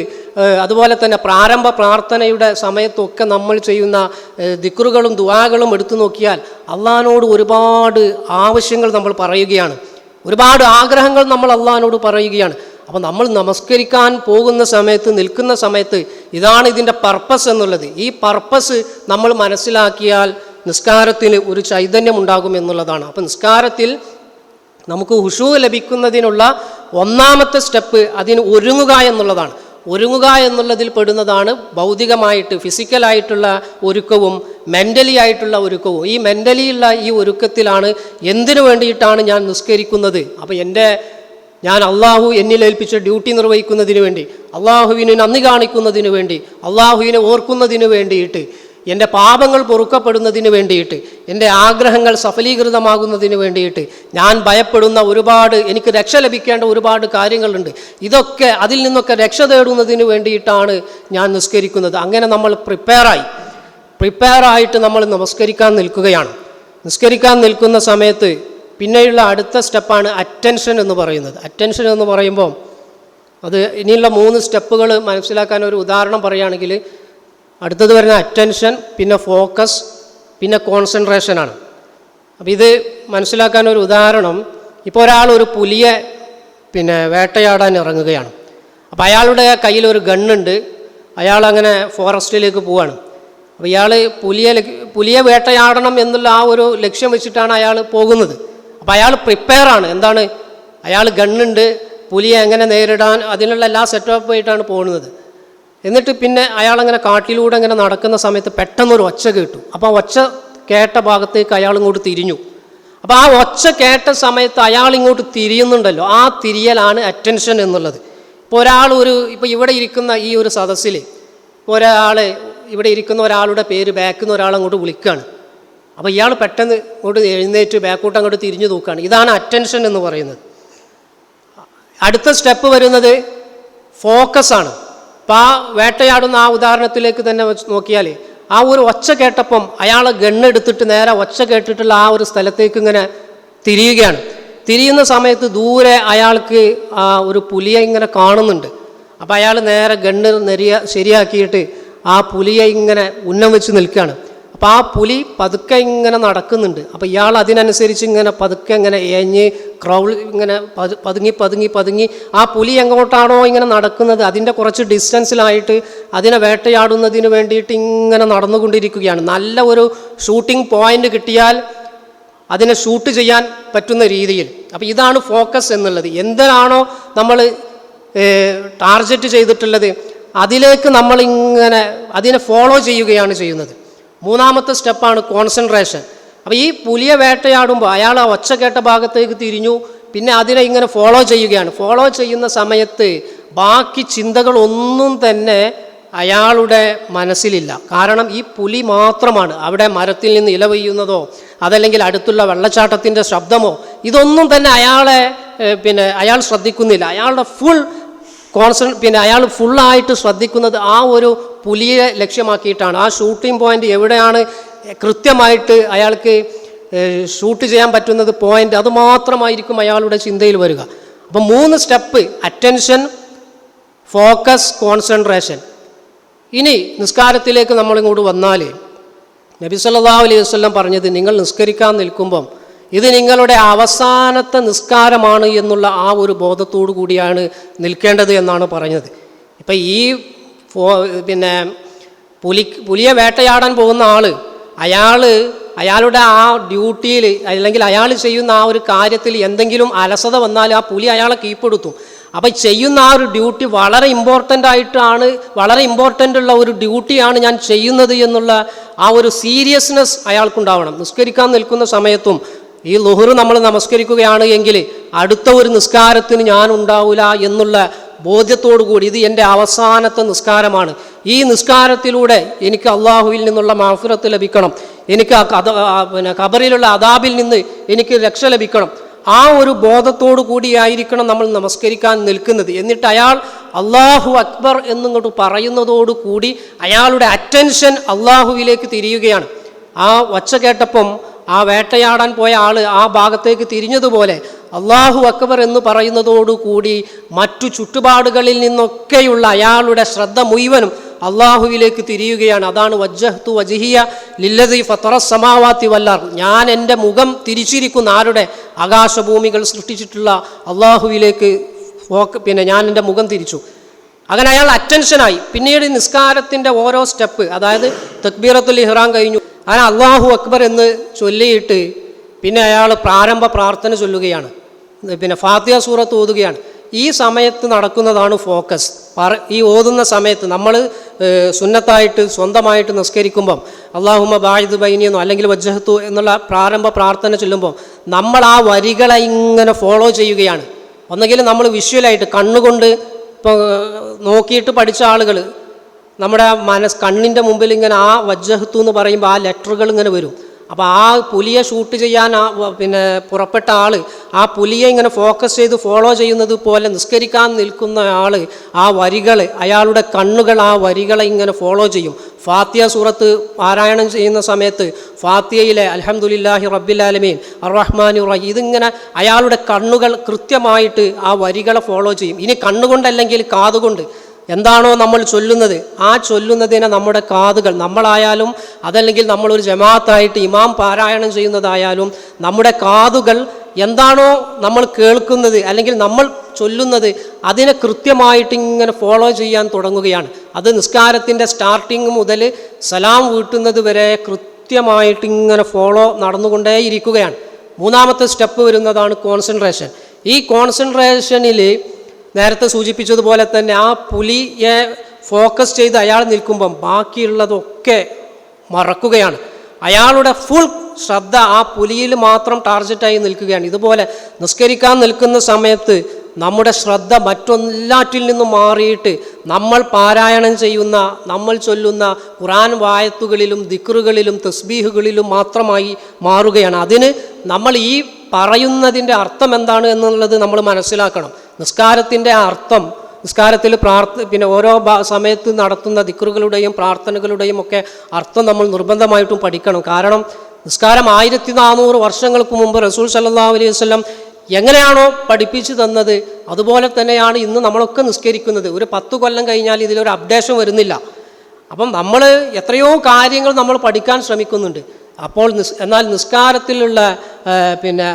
അതുപോലെ തന്നെ പ്രാരംഭ പ്രാർത്ഥനയുടെ സമയത്തൊക്കെ നമ്മൾ ചെയ്യുന്ന ദിക്റുകളും ദുആകളും എടുത്തു നോക്കിയാൽ അള്ളാഹിനോട് ഒരുപാട് ആവശ്യങ്ങൾ നമ്മൾ പറയുകയാണ്, ഒരുപാട് ആഗ്രഹങ്ങൾ നമ്മൾ അള്ളാഹിനോട് പറയുകയാണ്. അപ്പോൾ നമ്മൾ നമസ്കരിക്കാൻ പോകുന്ന സമയത്ത്, നിൽക്കുന്ന സമയത്ത് ഇതാണ് ഇതിൻ്റെ പർപ്പസ് എന്നുള്ളത്. ഈ പർപ്പസ് നമ്മൾ മനസ്സിലാക്കിയാൽ നിസ്കാരത്തിന് ഒരു ചൈതന്യം ഉണ്ടാകും എന്നുള്ളതാണ്. അപ്പോൾ നിസ്കാരത്തിൽ നമുക്ക് ഹുശൂ ലഭിക്കുന്നതിനുള്ള ഒന്നാമത്തെ സ്റ്റെപ്പ് അതിന് ഒരുങ്ങുക എന്നുള്ളതാണ്. ഒരുങ്ങുക എന്നുള്ളതിൽ പെടുന്നതാണ് ഭൗതികമായിട്ട് ഫിസിക്കലായിട്ടുള്ള ഒരുക്കവും മെൻ്റലി ആയിട്ടുള്ള ഒരുക്കവും. ഈ മെൻ്റലിയുള്ള ഈ ഒരുക്കത്തിലാണ് എന്തിനു വേണ്ടിയിട്ടാണ് ഞാൻ നിസ്കരിക്കുന്നത്. അപ്പോൾ ഞാൻ അള്ളാഹു എന്നിൽ ഏൽപ്പിച്ച ഡ്യൂട്ടി നിർവഹിക്കുന്നതിന് വേണ്ടി, അള്ളാഹുവിന് നന്ദി കാണിക്കുന്നതിന് വേണ്ടി, അള്ളാഹുവിനെ ഓർക്കുന്നതിന് വേണ്ടിയിട്ട്, എൻ്റെ പാപങ്ങൾ പൊറുക്കപ്പെടുന്നതിന് വേണ്ടിയിട്ട്, എൻ്റെ ആഗ്രഹങ്ങൾ സഫലീകൃതമാകുന്നതിന് വേണ്ടിയിട്ട്, ഞാൻ ഭയപ്പെടുന്ന ഒരുപാട്, എനിക്ക് രക്ഷ ലഭിക്കേണ്ട ഒരുപാട് കാര്യങ്ങളുണ്ട്. ഇതൊക്കെ അതിൽ നിന്നൊക്കെ രക്ഷ തേടുന്നതിന് വേണ്ടിയിട്ടാണ് ഞാൻ നിസ്കരിക്കുന്നത്. അങ്ങനെ നമ്മൾ പ്രിപ്പയറായിട്ട് നമ്മൾ നമസ്കരിക്കാൻ നിൽക്കുകയാണ്. നിസ്കരിക്കാൻ നിൽക്കുന്ന സമയത്ത് പിന്നെയുള്ള അടുത്ത സ്റ്റെപ്പാണ് അറ്റൻഷൻ എന്ന് പറയുന്നത്. അറ്റൻഷൻ എന്ന് പറയുമ്പോൾ അത് ഇനിയുള്ള 3 സ്റ്റെപ്പുകൾ മനസ്സിലാക്കാൻ ഒരു ഉദാഹരണം പറയുകയാണെങ്കിൽ, അടുത്തത് വരുന്ന അറ്റൻഷൻ, പിന്നെ ഫോക്കസ്, പിന്നെ കോൺസെൻട്രേഷനാണ്. അപ്പോൾ ഇത് മനസ്സിലാക്കാൻ ഒരു ഉദാഹരണം, ഇപ്പോൾ ഒരാൾ ഒരു പുലിയെ വേട്ടയാടാൻ ഇറങ്ങുകയാണ്. അപ്പോൾ അയാളുടെ കയ്യിൽ ഒരു ഗണ്ണുണ്ട്, അയാളങ്ങനെ ഫോറസ്റ്റിലേക്ക് പോവാണ്. അപ്പോൾ ഇയാൾ പുലിയെ വേട്ടയാടണം എന്നുള്ള ആ ഒരു ലക്ഷ്യം വെച്ചിട്ടാണ് അയാൾ പോകുന്നത്. അപ്പോൾ അയാൾ പ്രിപ്പയറാണ്. എന്താണ്? അയാൾ ഗണ്ണുണ്ട്, പുലിയെ എങ്ങനെ നേരിടാൻ, അതിനുള്ള എല്ലാ സെറ്റപ്പ് ആയിട്ടാണ് പോകുന്നത്. എന്നിട്ട് പിന്നെ അയാളങ്ങനെ കാട്ടിലൂടെ അങ്ങനെ നടക്കുന്ന സമയത്ത് പെട്ടെന്നൊരു ഒച്ച കേട്ടു. അപ്പോൾ ആ ഒച്ച കേട്ട ഭാഗത്തേക്ക് അയാൾ ഇങ്ങോട്ട് തിരിഞ്ഞു. അപ്പോൾ ആ ഒച്ച കേട്ട സമയത്ത് അയാൾ ഇങ്ങോട്ട് തിരിയുന്നുണ്ടല്ലോ, ആ തിരിയലാണ് അറ്റൻഷൻ എന്നുള്ളത്. ഇപ്പോൾ ഇപ്പോൾ ഇവിടെ ഇരിക്കുന്ന ഈ ഒരു സദസ്സിൽ ഇവിടെ ഇരിക്കുന്ന ഒരാളുടെ പേര് ബാക്കിൽ നിന്ന് ഒരാൾ അങ്ങോട്ട് വിളിക്കുകയാണ്. അപ്പോൾ ഇയാൾ പെട്ടെന്ന് ഇങ്ങോട്ട് എഴുന്നേറ്റ് ബാക്കോട്ട് അങ്ങോട്ട് തിരിഞ്ഞു നോക്കുകയാണ്. ഇതാണ് അറ്റൻഷൻ എന്ന് പറയുന്നത്. അടുത്ത സ്റ്റെപ്പ് വരുന്നത് ഫോക്കസാണ്. അപ്പോൾ ആ വേട്ടയാടുന്ന ആ ഉദാഹരണത്തിലേക്ക് തന്നെ നോക്കിയാൽ ആ ഒരു ഒച്ച കേട്ടപ്പം അയാൾ ഗണ്ണെടുത്തിട്ട് നേരെ ഒച്ച കേട്ടിട്ടുള്ള ആ ഒരു സ്ഥലത്തേക്ക് ഇങ്ങനെ തിരിയുകയാണ്. തിരിയുന്ന സമയത്ത് ദൂരെ അയാൾക്ക് ഒരു പുലിയെ ഇങ്ങനെ കാണുന്നുണ്ട്. അപ്പോൾ അയാൾ നേരെ ഗണ്ണ് ശരിയാക്കിയിട്ട് ആ പുലിയെ ഇങ്ങനെ ഉന്നം വെച്ച് നിൽക്കുകയാണ്. അപ്പോൾ ആ പുലി പതുക്കെ ഇങ്ങനെ നടക്കുന്നുണ്ട്. അപ്പോൾ ഇയാൾ അതിനനുസരിച്ച് ഇങ്ങനെ പതുക്കെ ഇങ്ങനെ ഏഞ്ഞ് ക്രൗൾ ഇങ്ങനെ പതുങ്ങി ആ പുലി എങ്ങോട്ടാണോ ഇങ്ങനെ നടക്കുന്നത് അതിൻ്റെ കുറച്ച് ഡിസ്റ്റൻസിലായിട്ട് അതിനെ വേട്ടയാടുന്നതിന് വേണ്ടിയിട്ട് ഇങ്ങനെ നടന്നുകൊണ്ടിരിക്കുകയാണ്. നല്ല ഒരു ഷൂട്ടിംഗ് പോയിന്റ് കിട്ടിയാൽ അതിനെ ഷൂട്ട് ചെയ്യാൻ പറ്റുന്ന രീതിയിൽ. അപ്പോൾ ഇതാണ് ഫോക്കസ് എന്നുള്ളത്. എന്താണോ നമ്മൾ ടാർഗറ്റ് ചെയ്തിട്ടുള്ളത് അതിലേക്ക് നമ്മളിങ്ങനെ അതിനെ ഫോളോ ചെയ്യുകയാണ് ചെയ്യുന്നത്. മൂന്നാമത്തെ സ്റ്റെപ്പാണ് കോൺസെൻട്രേഷൻ. അപ്പോൾ ഈ പുലിയെ വേട്ടയാടുമ്പോൾ അയാൾ ആ ഒച്ച കേട്ട ഭാഗത്തേക്ക് തിരിഞ്ഞു, പിന്നെ അതിനെ ഇങ്ങനെ ഫോളോ ചെയ്യുകയാണ്. ഫോളോ ചെയ്യുന്ന സമയത്ത് ബാക്കി ചിന്തകളൊന്നും തന്നെ അയാളുടെ മനസ്സിലില്ല. കാരണം ഈ പുലി മാത്രമാണ്. അവിടെ മരത്തിൽ നിന്ന് ഇല പെയ്യുന്നതോ അതല്ലെങ്കിൽ അടുത്തുള്ള വെള്ളച്ചാട്ടത്തിൻ്റെ ശബ്ദമോ ഇതൊന്നും തന്നെ അയാൾ ശ്രദ്ധിക്കുന്നില്ല. അയാളുടെ ഫുൾ അയാൾ ഫുള്ളായിട്ട് ശ്രദ്ധിക്കുന്നത് ആ ഒരു പുലിയെ ലക്ഷ്യമാക്കിയിട്ടാണ്. ആ ഷൂട്ടിംഗ് പോയിന്റ് എവിടെയാണ് കൃത്യമായിട്ട് അയാൾക്ക് ഷൂട്ട് ചെയ്യാൻ പറ്റുന്നത് പോയിന്റ്, അത് മാത്രമായിരിക്കും അയാളുടെ ചിന്തയിൽ വരിക. അപ്പം 3 സ്റ്റെപ്പ്: അറ്റൻഷൻ, ഫോക്കസ്, കോൺസെൻട്രേഷൻ. ഇനി നിസ്കാരത്തിലേക്ക് നമ്മളിങ്ങോട്ട് വന്നാൽ നബി സല്ലല്ലാഹു അലൈഹി വസല്ലം പറഞ്ഞത്, നിങ്ങൾ നിസ്കരിക്കാൻ നിൽക്കുമ്പം ഇത് നിങ്ങളുടെ അവസാനത്തെ നിസ്കാരമാണ് എന്നുള്ള ആ ഒരു ബോധത്തോടു കൂടിയാണ് നിൽക്കേണ്ടത് എന്നാണ് പറഞ്ഞത്. ഇപ്പം ഈ പുലിയെ വേട്ടയാടാൻ പോകുന്ന അയാളുടെ ആ ഡ്യൂട്ടിയിൽ അല്ലെങ്കിൽ അയാൾ ചെയ്യുന്ന ആ ഒരു കാര്യത്തിൽ എന്തെങ്കിലും അലസത വന്നാൽ ആ പുലി അയാളെ കീഴ്പ്പെടുത്തും. അപ്പം ചെയ്യുന്ന ആ ഒരു ഡ്യൂട്ടി വളരെ ഇമ്പോർട്ടൻ്റ് ഉള്ള ഒരു ഡ്യൂട്ടിയാണ് ഞാൻ ചെയ്യുന്നത് എന്നുള്ള ആ ഒരു സീരിയസ്നെസ് അയാൾക്കുണ്ടാവണം. നിസ്കരിക്കാൻ നിൽക്കുന്ന സമയത്തും ഈ ളുഹ്ർ നമ്മൾ നമസ്കരിക്കുകയാണ് എങ്കിൽ അടുത്ത ഒരു നിസ്കാരത്തിന് ഞാൻ ഉണ്ടാവില്ല എന്നുള്ള ബോധ്യത്തോടു കൂടി ഇത് എൻ്റെ അവസാനത്തെ നിസ്കാരമാണ്, ഈ നിസ്കാരത്തിലൂടെ എനിക്ക് അള്ളാഹുവിൽ നിന്നുള്ള മഗ്ഫിറത്ത് ലഭിക്കണം, എനിക്ക് ഖബറിലുള്ള അദാബിൽ നിന്ന് എനിക്ക് രക്ഷ ലഭിക്കണം, ആ ഒരു ബോധത്തോടു കൂടിയായിരിക്കണം നമ്മൾ നമസ്കരിക്കാൻ നിൽക്കുന്നത്. എന്നിട്ട് അയാൾ അള്ളാഹു അക്ബർ എന്നിങ്ങോട്ട് പറയുന്നതോടു കൂടി അയാളുടെ അറ്റൻഷൻ അള്ളാഹുവിലേക്ക് തിരിയുകയാണ്. ആ ഒച്ച കേട്ടപ്പം ആ വേട്ടയാടാൻ പോയ ആ ഭാഗത്തേക്ക് തിരിഞ്ഞതുപോലെ അള്ളാഹു അക്ബർ എന്ന് പറയുന്നതോടുകൂടി മറ്റു ചുറ്റുപാടുകളിൽ നിന്നൊക്കെയുള്ള അയാളുടെ ശ്രദ്ധ മുഴുവനും അള്ളാഹുവിലേക്ക് തിരിയുകയാണ്. അതാണ് വജ്ജഹ്തു വജ്ഹിയ ലില്ലദീ ഫത്തറസ് സമാവാതി വൽ അർദ്. ഞാൻ എൻ്റെ മുഖം തിരിച്ചിരിക്കുന്ന ആരുടെ? ആകാശഭൂമികൾ സൃഷ്ടിച്ചിട്ടുള്ള അള്ളാഹുവിലേക്ക് ഞാൻ എൻ്റെ മുഖം തിരിച്ചു. അങ്ങനെ അയാൾ അറ്റൻഷനായി. പിന്നീട് നിസ്കാരത്തിൻ്റെ ഓരോ സ്റ്റെപ്പ്, അതായത് തക്ബീറത്തുൽ ഇഹ്റാം കഴിഞ്ഞു, അങ്ങനെ അള്ളാഹു അക്ബർ എന്ന് ചൊല്ലിയിട്ട് പിന്നെ അയാൾ പ്രാരംഭ പ്രാർത്ഥന ചൊല്ലുകയാണ്, ഫാത്തിഹ സൂറത്ത് ഓതുകയാണ്. ഈ സമയത്ത് നടക്കുന്നതാണ് ഫോക്കസ്. ഈ ഓതുന്ന സമയത്ത് നമ്മൾ സുന്നത്തായിട്ട് സ്വന്തമായിട്ട് നിസ്കരിക്കുമ്പം അല്ലാഹുമ്മ ബാഇദ് ബൈനിയെന്നോ അല്ലെങ്കിൽ വജ്ജഹ്തു എന്നുള്ള പ്രാരംഭ പ്രാർത്ഥന ചൊല്ലുമ്പോൾ നമ്മൾ ആ വരികളെ ഇങ്ങനെ ഫോളോ ചെയ്യുകയാണ്. ഒന്നുകിൽ നമ്മൾ വിഷ്വലായിട്ട് കണ്ണുകൊണ്ട് ഇപ്പോൾ നോക്കിയിട്ട് പഠിച്ച ആളുകൾ നമ്മുടെ കണ്ണിൻ്റെ മുമ്പിൽ ഇങ്ങനെ ആ വജ്ജഹ്തു എന്ന് പറയുമ്പോൾ ആ ലെറ്ററുകൾ ഇങ്ങനെ വരും. അപ്പോൾ ആ പുലിയെ ഷൂട്ട് ചെയ്യാൻ പുറപ്പെട്ട ആ പുലിയെ ഇങ്ങനെ ഫോക്കസ് ചെയ്ത് ഫോളോ ചെയ്യുന്നത് പോലെ നിസ്കരിക്കാൻ നിൽക്കുന്ന ആ വരികൾ, അയാളുടെ കണ്ണുകൾ ആ വരികളെ ഇങ്ങനെ ഫോളോ ചെയ്യും. ഫാത്തിഹ സൂറത്ത് പാരായണം ചെയ്യുന്ന സമയത്ത് ഫാത്തിഹയിലെ അൽഹംദുലില്ലാഹി റബ്ബിൽ ആലമീൻ അർറഹ്മാനിർ റഹീം ഇതിങ്ങനെ അയാളുടെ കണ്ണുകൾ കൃത്യമായിട്ട് ആ വരികളെ ഫോളോ ചെയ്യും. ഇനി കണ്ണുകൊണ്ടല്ലെങ്കിൽ കാതുകൊണ്ട് എന്താണോ നമ്മൾ ചൊല്ലുന്നത് ആ ചൊല്ലുന്നതിനെ നമ്മുടെ കാതുകൾ, നമ്മളായാലും അതല്ലെങ്കിൽ നമ്മളൊരു ജമാഅത്തായിട്ട് ഇമാം പാരായണം ചെയ്യുന്നതായാലും നമ്മുടെ കാതുകൾ എന്താണോ നമ്മൾ കേൾക്കുന്നത് അല്ലെങ്കിൽ നമ്മൾ ചൊല്ലുന്നത് അതിനെ കൃത്യമായിട്ട് ഇങ്ങനെ ഫോളോ ചെയ്യാൻ തുടങ്ങുകയാണ്. അത് നിസ്കാരത്തിൻ്റെ സ്റ്റാർട്ടിങ് മുതൽ സലാം വീട്ടുന്നത് വരെ കൃത്യമായിട്ട് ഇങ്ങനെ ഫോളോ നടന്നുകൊണ്ടേയിരിക്കുകയാണ്. മൂന്നാമത്തെ സ്റ്റെപ്പ് വരുന്നതാണ് കോൺസെൻട്രേഷൻ. ഈ കോൺസെൻട്രേഷനിൽ നേരത്തെ സൂചിപ്പിച്ചതുപോലെ തന്നെ ആ പുലിയെ ഫോക്കസ് ചെയ്ത് അയാൾ നിൽക്കുമ്പം ബാക്കിയുള്ളതൊക്കെ മറക്കുകയാണ്. അയാളുടെ ഫുൾ ശ്രദ്ധ ആ പുലിയിൽ മാത്രം ടാർഗറ്റായി നിൽക്കുകയാണ്. ഇതുപോലെ നിസ്കരിക്കാൻ നിൽക്കുന്ന സമയത്ത് നമ്മുടെ ശ്രദ്ധ മറ്റൊല്ലാറ്റിൽ നിന്നും മാറിയിട്ട് നമ്മൾ പാരായണം ചെയ്യുന്ന, നമ്മൾ ചൊല്ലുന്ന ഖുർആൻ വായത്തുകളിലും ദിക്റുകളിലും തസ്ബീഹുകളിലും മാത്രമായി മാറുകയാണ്. അതിന് നമ്മൾ ഈ പറയുന്നതിൻ്റെ അർത്ഥം എന്താണ് എന്നുള്ളത് നമ്മൾ മനസ്സിലാക്കണം. നിസ്കാരത്തിൻ്റെ അർത്ഥം, നിസ്കാരത്തിൽ പിന്നെ ഓരോ സമയത്ത് നടത്തുന്ന ദിക്റുകളുടെയും പ്രാർത്ഥനകളുടെയും ഒക്കെ അർത്ഥം നമ്മൾ നിർബന്ധമായിട്ടും പഠിക്കണം. കാരണം നിസ്കാരം 1400 വർഷങ്ങൾക്ക് മുമ്പ് റസൂൽ സല്ലല്ലാഹു അലൈഹി വസല്ലം എങ്ങനെയാണോ പഠിപ്പിച്ചു തന്നത് അതുപോലെ തന്നെയാണ് ഇന്ന് നമ്മളൊക്കെ നിസ്കരിക്കുന്നത്. ഒരു 10 കൊല്ലം കഴിഞ്ഞാൽ ഇതിലൊരു അപ്ഡേഷൻ വരുന്നില്ല. അപ്പം നമ്മൾ എത്രയോ കാര്യങ്ങൾ നമ്മൾ പഠിക്കാൻ ശ്രമിക്കുന്നുണ്ട്. അപ്പോൾ എന്നാൽ നിസ്കാരത്തിലുള്ള പിന്നെ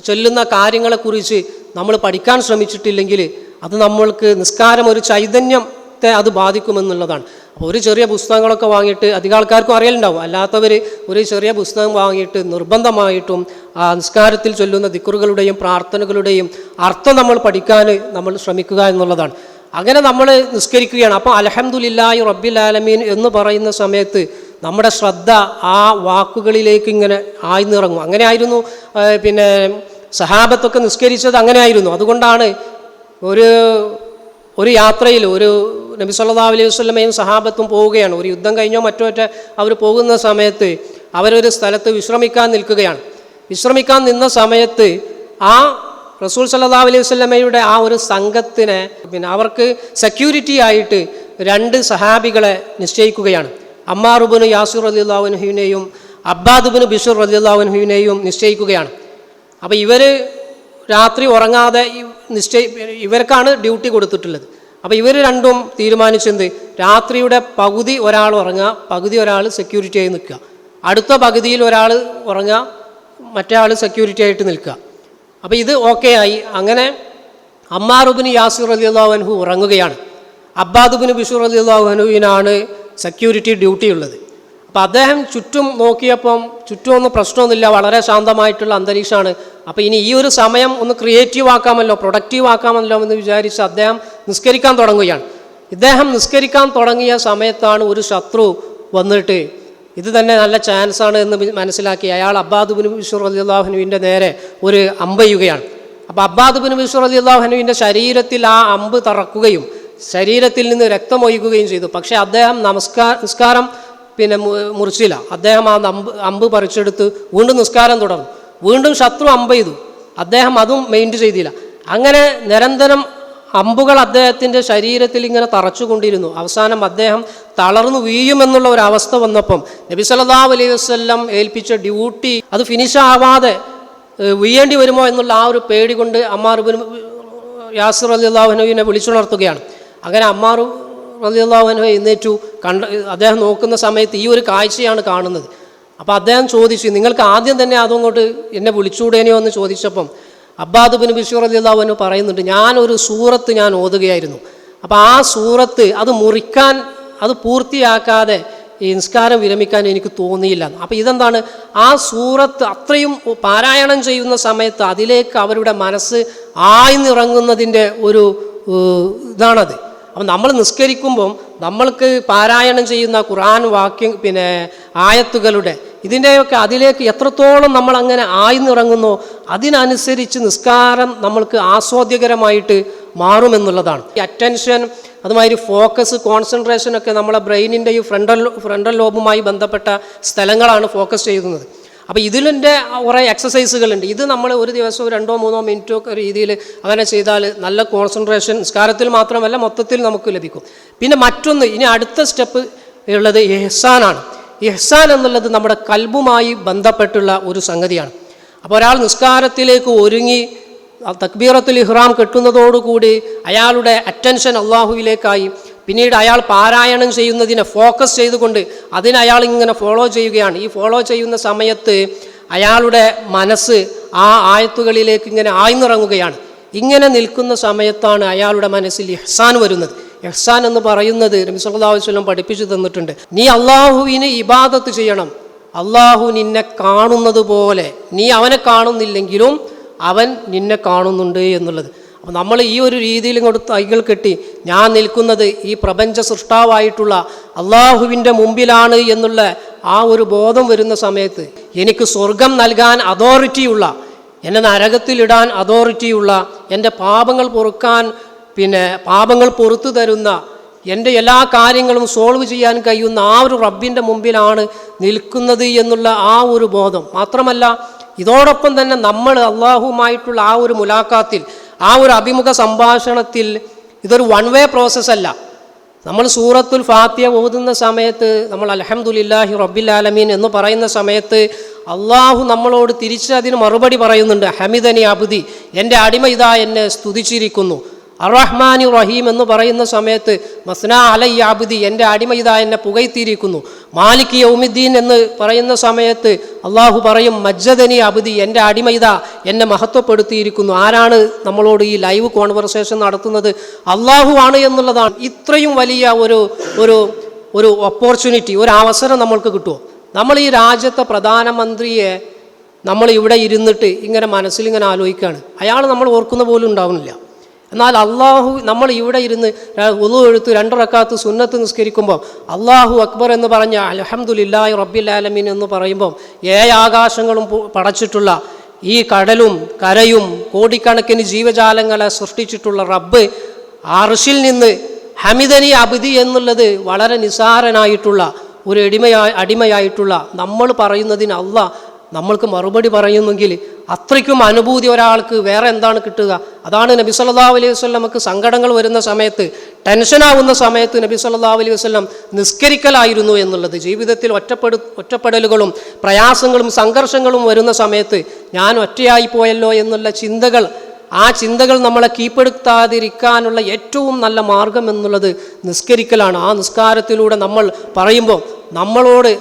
ചൊല്ലുന്ന കാര്യങ്ങളെക്കുറിച്ച് നമ്മൾ പഠിക്കാൻ ശ്രമിച്ചിട്ടില്ലെങ്കിൽ അത് നമ്മൾക്ക് നിസ്കാരം ഒരു ചൈതന്യത്തെ അത് ബാധിക്കുമെന്നുള്ളതാണ്. അപ്പോൾ ഒരു ചെറിയ പുസ്തകങ്ങളൊക്കെ വാങ്ങിയിട്ട് അധികം ആൾക്കാർക്കും അറിയലുണ്ടാവും. അല്ലാത്തവർ ഒരു ചെറിയ പുസ്തകം വാങ്ങിയിട്ട് നിർബന്ധമായിട്ടും ആ നിസ്കാരത്തിൽ ചൊല്ലുന്ന ദിക്റുകളുടെയും പ്രാർത്ഥനകളുടെയും അർത്ഥം നമ്മൾ പഠിക്കാൻ നമ്മൾ ശ്രമിക്കുക എന്നുള്ളതാണ്. അങ്ങനെ നമ്മൾ നിസ്കരിക്കുകയാണ്. അപ്പോൾ അൽഹംദുലില്ലാഹി റബ്ബിൽ ആലമീൻ എന്ന് പറയുന്ന സമയത്ത് നമ്മുടെ ശ്രദ്ധ ആ വാക്കുകളിലേക്ക് ഇങ്ങനെ ആഴ്ന്നിറങ്ങും. അങ്ങനെ ആയിരുന്നു പിന്നെ സഹാബത്തൊക്കെ നിസ്കരിച്ചത്, അങ്ങനെ ആയിരുന്നു. അതുകൊണ്ടാണ് ഒരു യാത്രയിൽ ഒരു നബി സല്ലല്ലാഹു അലൈഹി വസല്ലമയും സഹാബത്തും പോവുകയാണ്. ഒരു യുദ്ധം കഴിഞ്ഞോ മറ്റോ അവർ പോകുന്ന സമയത്ത് അവരൊരു സ്ഥലത്ത് വിശ്രമിക്കാൻ നിൽക്കുകയാണ്. വിശ്രമിക്കാൻ നിന്ന സമയത്ത് ആ റസൂൽ സല്ലല്ലാഹു അലൈഹി വസല്ലമയുടെ ആ ഒരു സംഘത്തിനെ പിന്നെ അവർക്ക് സെക്യൂരിറ്റി ആയിട്ട് 2 സഹാബികളെ നിശ്ചയിക്കുകയാണ്. അമ്മാർ ഇബ്നു യാസിർ റളിയല്ലാഹു അൻഹുവിനെയും അബ്ബാദ് ഇബ്നു ബിശ്ർ റളിയല്ലാഹു അൻഹുവിനെയും നിശ്ചയിക്കുകയാണ്. അപ്പോൾ ഇവർ രാത്രി ഉറങ്ങാതെ ഇവർക്കാണ് ഡ്യൂട്ടി കൊടുത്തിട്ടുള്ളത്. അപ്പോൾ ഇവർ രണ്ടും തീരുമാനിച്ചെന്ത്, രാത്രിയുടെ പകുതി ഒരാൾ ഉറങ്ങുക, പകുതി ഒരാൾ സെക്യൂരിറ്റി ആയി നിൽക്കുക, അടുത്ത പകുതിയിൽ ഒരാൾ ഉറങ്ങുക, മറ്റേ ആൾ സെക്യൂരിറ്റി ആയിട്ട് നിൽക്കുക. അപ്പോൾ ഇത് ഓക്കെ ആയി. അങ്ങനെ അമ്മാർ ഇബ്നു യാസിർ റളിയല്ലാഹു അൻഹു ഉറങ്ങുകയാണ്. അബ്ബാദ് ഇബ്നു ബിശ്ർ റളിയല്ലാഹു അൻഹുവിനാണ് സെക്യൂരിറ്റി ഡ്യൂട്ടി ഉള്ളത്. അപ്പോൾ അദ്ദേഹം ചുറ്റും നോക്കിയപ്പം ചുറ്റുമൊന്നും പ്രശ്നമൊന്നുമില്ല, വളരെ ശാന്തമായിട്ടുള്ള അന്തരീക്ഷമാണ്. അപ്പോൾ ഇനി ഈ ഒരു സമയം ഒന്ന് ക്രിയേറ്റീവ് ആക്കാമല്ലോ, പ്രൊഡക്റ്റീവ് ആക്കാമല്ലോ എന്ന് വിചാരിച്ച് അദ്ദേഹം നിസ്കരിക്കാൻ തുടങ്ങുകയാണ്. ഇദ്ദേഹം നിസ്കരിക്കാൻ തുടങ്ങിയ സമയത്താണ് ഒരു ശത്രു വന്നിട്ട് ഇത് തന്നെ നല്ല ചാൻസാണ് എന്ന് മനസ്സിലാക്കി അയാൾ അബ്ബാദ് ഇബ്നു ബിശ്ർ റളിയല്ലാഹു അൻഹുവിൻ്റെ നേരെ ഒരു അമ്പെയ്യുകയാണ്. അപ്പോൾ അബ്ബാദ് ഇബ്നു ബിശ്ർ റളിയല്ലാഹു അൻഹുവിൻ്റെ ശരീരത്തിൽ ആ അമ്പ് തറക്കുകയും ശരീരത്തിൽ നിന്ന് രക്തമൊഴുകുകയും ചെയ്തു. പക്ഷേ അദ്ദേഹം നിസ്കാരം പിന്നെ മുറിച്ചില്ല. അദ്ദേഹം ആ അമ്പ് പറിച്ചെടുത്ത് വീണ്ടും നിസ്കാരം തുടർന്നു. വീണ്ടും ശത്രു അമ്പ് ചെയ്തു, അദ്ദേഹം അതും മെയിൻറ്റ് ചെയ്തില്ല. അങ്ങനെ നിരന്തരം അമ്പുകൾ അദ്ദേഹത്തിൻ്റെ ശരീരത്തിൽ ഇങ്ങനെ തറച്ചുകൊണ്ടിരുന്നു. അവസാനം അദ്ദേഹം തളർന്നു വീഴുമെന്നുള്ള ഒരു അവസ്ഥ വന്നപ്പം നബി സല്ലല്ലാഹു അലൈഹി വസല്ലം ഏൽപ്പിച്ച ഡ്യൂട്ടി അത് ഫിനിഷ് ആവാതെ വീഴേണ്ടി വരുമോ എന്നുള്ള ആ ഒരു പേടി കൊണ്ട് അമ്മാർ ഇബ്നു യാസിർ റളിയല്ലാഹു അൻഹുവിനെ വിളിച്ചുണർത്തുകയാണ്. അങ്ങനെ അമ്മാർ റളിയല്ലാഹു അൻഹു എഴുന്നേറ്റു. അദ്ദേഹം നോക്കുന്ന സമയത്ത് ഈ ഒരു കാഴ്ചയാണ് കാണുന്നത്. അപ്പോൾ അദ്ദേഹം ചോദിച്ചു, നിങ്ങൾക്ക് ആദ്യം തന്നെ അതങ്ങോട്ട് എന്നെ വിളിച്ചുകൂടേനെയോ എന്ന് ചോദിച്ചപ്പം അബ്ബാദ് ഇബ്നു ബിശ്ർ റളിയല്ലാഹു അൻഹു പറയുന്നുണ്ട്, ഞാനൊരു സൂറത്ത് ഞാൻ ഓതുകയായിരുന്നു. അപ്പോൾ ആ സൂറത്ത് അത് മുറിക്കാൻ, അത് പൂർത്തിയാക്കാതെ ഈ നിസ്കാരം വിരമിക്കാൻ എനിക്ക് തോന്നിയില്ല. അപ്പോൾ ഇതെന്താണ്, ആ സൂറത്ത് അത്രയും പാരായണം ചെയ്യുന്ന സമയത്ത് അതിലേക്ക് അവരുടെ മനസ്സ് ആഴ്ന്നിറങ്ങുന്നതിൻ്റെ ഒരു ഇതാണത്. അപ്പം നമ്മൾ നിസ്കരിക്കുമ്പം നമ്മൾക്ക് പാരായണം ചെയ്യുന്ന ഖുർആൻ വാക്യം പിന്നെ ആയത്തുകളുടെ ഇതിൻ്റെയൊക്കെ അതിലേക്ക് എത്രത്തോളം നമ്മൾ അങ്ങനെ ആഴ്ന്നിറങ്ങുന്നോ അതിനനുസരിച്ച് നിസ്കാരം നമ്മൾക്ക് ആസ്വാദ്യകരമായിട്ട് മാറുമെന്നുള്ളതാണ്. ഈ അറ്റൻഷൻ, അതുമാതിരി ഫോക്കസ്, കോൺസെൻട്രേഷൻ ഒക്കെ നമ്മളെ ബ്രെയിനിൻ്റെ ഈ ഫ്രണ്ടൽ ലോബുമായി ബന്ധപ്പെട്ട സ്ഥലങ്ങളാണ് ഫോക്കസ് ചെയ്യുന്നത്. അപ്പോൾ ഇതിൻ്റെ കുറേ എക്സസൈസുകളുണ്ട്. ഇത് നമ്മൾ ഒരു ദിവസം 2-3 മിനിറ്റോ ഒക്കെ രീതിയിൽ അങ്ങനെ ചെയ്താൽ നല്ല കോൺസെൻട്രേഷൻ നിസ്കാരത്തിൽ മാത്രമല്ല മൊത്തത്തിൽ നമുക്ക് ലഭിക്കും. പിന്നെ മറ്റൊന്ന്, ഇനി അടുത്ത സ്റ്റെപ്പ് ഉള്ളത് ഇഹ്സാനാണ്. ഇഹ്സാൻ എന്നുള്ളത് നമ്മുടെ കൽബുമായി ബന്ധപ്പെട്ടുള്ള ഒരു സംഗതിയാണ്. അപ്പോൾ ഒരാൾ നിസ്കാരത്തിലേക്ക് ഒരുങ്ങി തക്ബീറത്തുൽ ഇഹ്റാം കെട്ടുന്നതോടുകൂടി അയാളുടെ അറ്റൻഷൻ അള്ളാഹുവിലേക്കായി. പിന്നീട് അയാൾ പാരായണം ചെയ്യുന്നതിനെ ഫോക്കസ് ചെയ്തുകൊണ്ട് അതിനയാൾ ഇങ്ങനെ ഫോളോ ചെയ്യുകയാണ്. ഈ ഫോളോ ചെയ്യുന്ന സമയത്ത് അയാളുടെ മനസ്സ് ആ ആയത്തുകളിലേക്ക് ഇങ്ങനെ ആഴ്ന്നിറങ്ങുകയാണ്. ഇങ്ങനെ നിൽക്കുന്ന സമയത്താണ് അയാളുടെ മനസ്സിൽ ഇഹ്സാൻ വരുന്നത്. ഇഹ്സാൻ എന്ന് പറയുന്നത് നബി സല്ലല്ലാഹു അലൈഹി വസല്ലം പഠിപ്പിച്ചു തന്നിട്ടുണ്ട്. നീ അള്ളാഹുവിന് ഇബാദത്ത് ചെയ്യണം, അള്ളാഹു നിന്നെ കാണുന്നത് പോലെ. നീ അവനെ കാണുന്നില്ലെങ്കിലും അവൻ നിന്നെ കാണുന്നുണ്ട് എന്നുള്ളത്. അപ്പോൾ നമ്മൾ ഈ ഒരു രീതിയിൽ ഇങ്ങോട്ട് കൈകൾ കെട്ടി ഞാൻ നിൽക്കുന്നത് ഈ പ്രപഞ്ച സൃഷ്ടാവായിട്ടുള്ള അള്ളാഹുവിൻ്റെ മുമ്പിലാണ് എന്നുള്ള ആ ഒരു ബോധം വരുന്ന സമയത്ത് എനിക്ക് സ്വർഗം നൽകാൻ അതോറിറ്റിയുള്ള, എന്നെ നരകത്തിലിടാൻ അതോറിറ്റിയുള്ള, എൻ്റെ പാപങ്ങൾ പൊറുക്കാൻ പാപങ്ങൾ പൊറുത്തു തരുന്ന, എൻ്റെ എല്ലാ കാര്യങ്ങളും സോൾവ് ചെയ്യാൻ കഴിയുന്ന ആ ഒരു റബ്ബിൻ്റെ മുമ്പിലാണ് നിൽക്കുന്നത് എന്നുള്ള ആ ഒരു ബോധം മാത്രമല്ല, ഇതോടൊപ്പം തന്നെ നമ്മൾ അള്ളാഹുവുമായിട്ടുള്ള ആ ഒരു മുലാഖാത്തിൽ, ആ ഒരു അഭിമുഖ സംഭാഷണത്തിൽ ഇതൊരു വൺ വേ പ്രോസസ്സ് അല്ല. നമ്മൾ സൂറത്തുൽ ഫാത്തിഹ ഓതുന്ന സമയത്ത് നമ്മൾ അൽഹംദുലില്ലാഹി റബ്ബിൽ ആലമീൻ എന്ന് പറയുന്ന സമയത്ത് അള്ളാഹു നമ്മളോട് തിരിച്ച് അതിന് മറുപടി പറയുന്നുണ്ട്. ഹമിദനി അബ്ദി, എൻ്റെ അടിമ ഇതാ എന്നെ സ്തുതിച്ചിരിക്കുന്നു. അർറഹ്മാനി റഹീം എന്ന് പറയുന്ന സമയത്ത് മസ്നാ അലയ്യ അബ്ദി, എൻ്റെ അടിമ ഇതാ എന്നെ പുകഴ്ത്തിയിരിക്കുന്നു. മാലിക് യൗമിദ്ദീൻ എന്ന് പറയുന്ന സമയത്ത് അള്ളാഹു പറയും മജ്ജദനി അബ്ദി, എൻ്റെ അടിമ ഇതാ എന്നെ മഹത്വപ്പെടുത്തിയിരിക്കുന്നു. ആരാണ് നമ്മളോട് ഈ ലൈവ് കോൺവെർസേഷൻ നടത്തുന്നത്? അള്ളാഹു ആണ് എന്നുള്ളതാണ്. ഇത്രയും വലിയ ഒരു ഓപ്പർച്യൂണിറ്റി, ഒരു അവസരം നമ്മൾക്ക് കിട്ടുമോ? നമ്മൾ ഈ രാജ്യത്തെ പ്രധാനമന്ത്രിയെ നമ്മൾ ഇവിടെ ഇരുന്നിട്ട് ഇങ്ങനെ മനസ്സിലിങ്ങനെ ആലോചിക്കുകയാണ്, അയാൾ നമ്മൾ ഓർക്കുന്ന പോലും ഉണ്ടാവുന്നില്ല. എന്നാൽ അള്ളാഹു നമ്മൾ ഇവിടെ ഇരുന്ന് വുളു എടുത്ത് 2 റക്അത്ത് സുന്നത്ത് നിസ്കരിക്കുമ്പോൾ അള്ളാഹു അക്ബർ എന്ന് പറഞ്ഞ അൽഹംദുലില്ലാഹി റബ്ബിൽ ആലമീൻ എന്ന് പറയുമ്പോൾ 7 ആകാശങ്ങളും പടച്ചിട്ടുള്ള ഈ കടലും കരയും കോടിക്കണക്കിന് ജീവജാലങ്ങളെ സൃഷ്ടിച്ചിട്ടുള്ള റബ്ബ് അർശിൽ നിന്ന് ഹമിദനി അബ്ദി എന്നുള്ളത് വളരെ നിസാരനായിട്ടുള്ള ഒരു അടിമയായിട്ടുള്ള നമ്മൾ പറയുന്നതിന് അള്ളാഹ് നമ്മൾക്ക് മറുപടി പറയുന്നെങ്കിൽ അത്രയ്ക്കും അനുഭൂതി ഒരാൾക്ക് വേറെ എന്താണ് കിട്ടുക? അതാണ് നബി സല്ലല്ലാഹു അലൈഹി വസല്ലമക്ക് സങ്കടങ്ങൾ വരുന്ന സമയത്ത്, ടെൻഷനാവുന്ന സമയത്ത് നബി സല്ലല്ലാഹു അലൈഹി വസല്ലം നിസ്കരിക്കലായിരുന്നു എന്നുള്ളത്. ജീവിതത്തിൽ ഒറ്റപ്പെടലുകളും പ്രയാസങ്ങളും സംഘർഷങ്ങളും വരുന്ന സമയത്ത് ഞാൻ ഒറ്റയായി പോയല്ലോ എന്നുള്ള ചിന്തകൾ, ആ ചിന്തകൾ നമ്മളെ കീഴ്പ്പെടുത്താതിരിക്കാനുള്ള ഏറ്റവും നല്ല മാർഗം എന്നുള്ളത് നിസ്കരിക്കലാണ്. ആ നിസ്കാരത്തിലൂടെ നമ്മൾ പറയുമ്പോൾ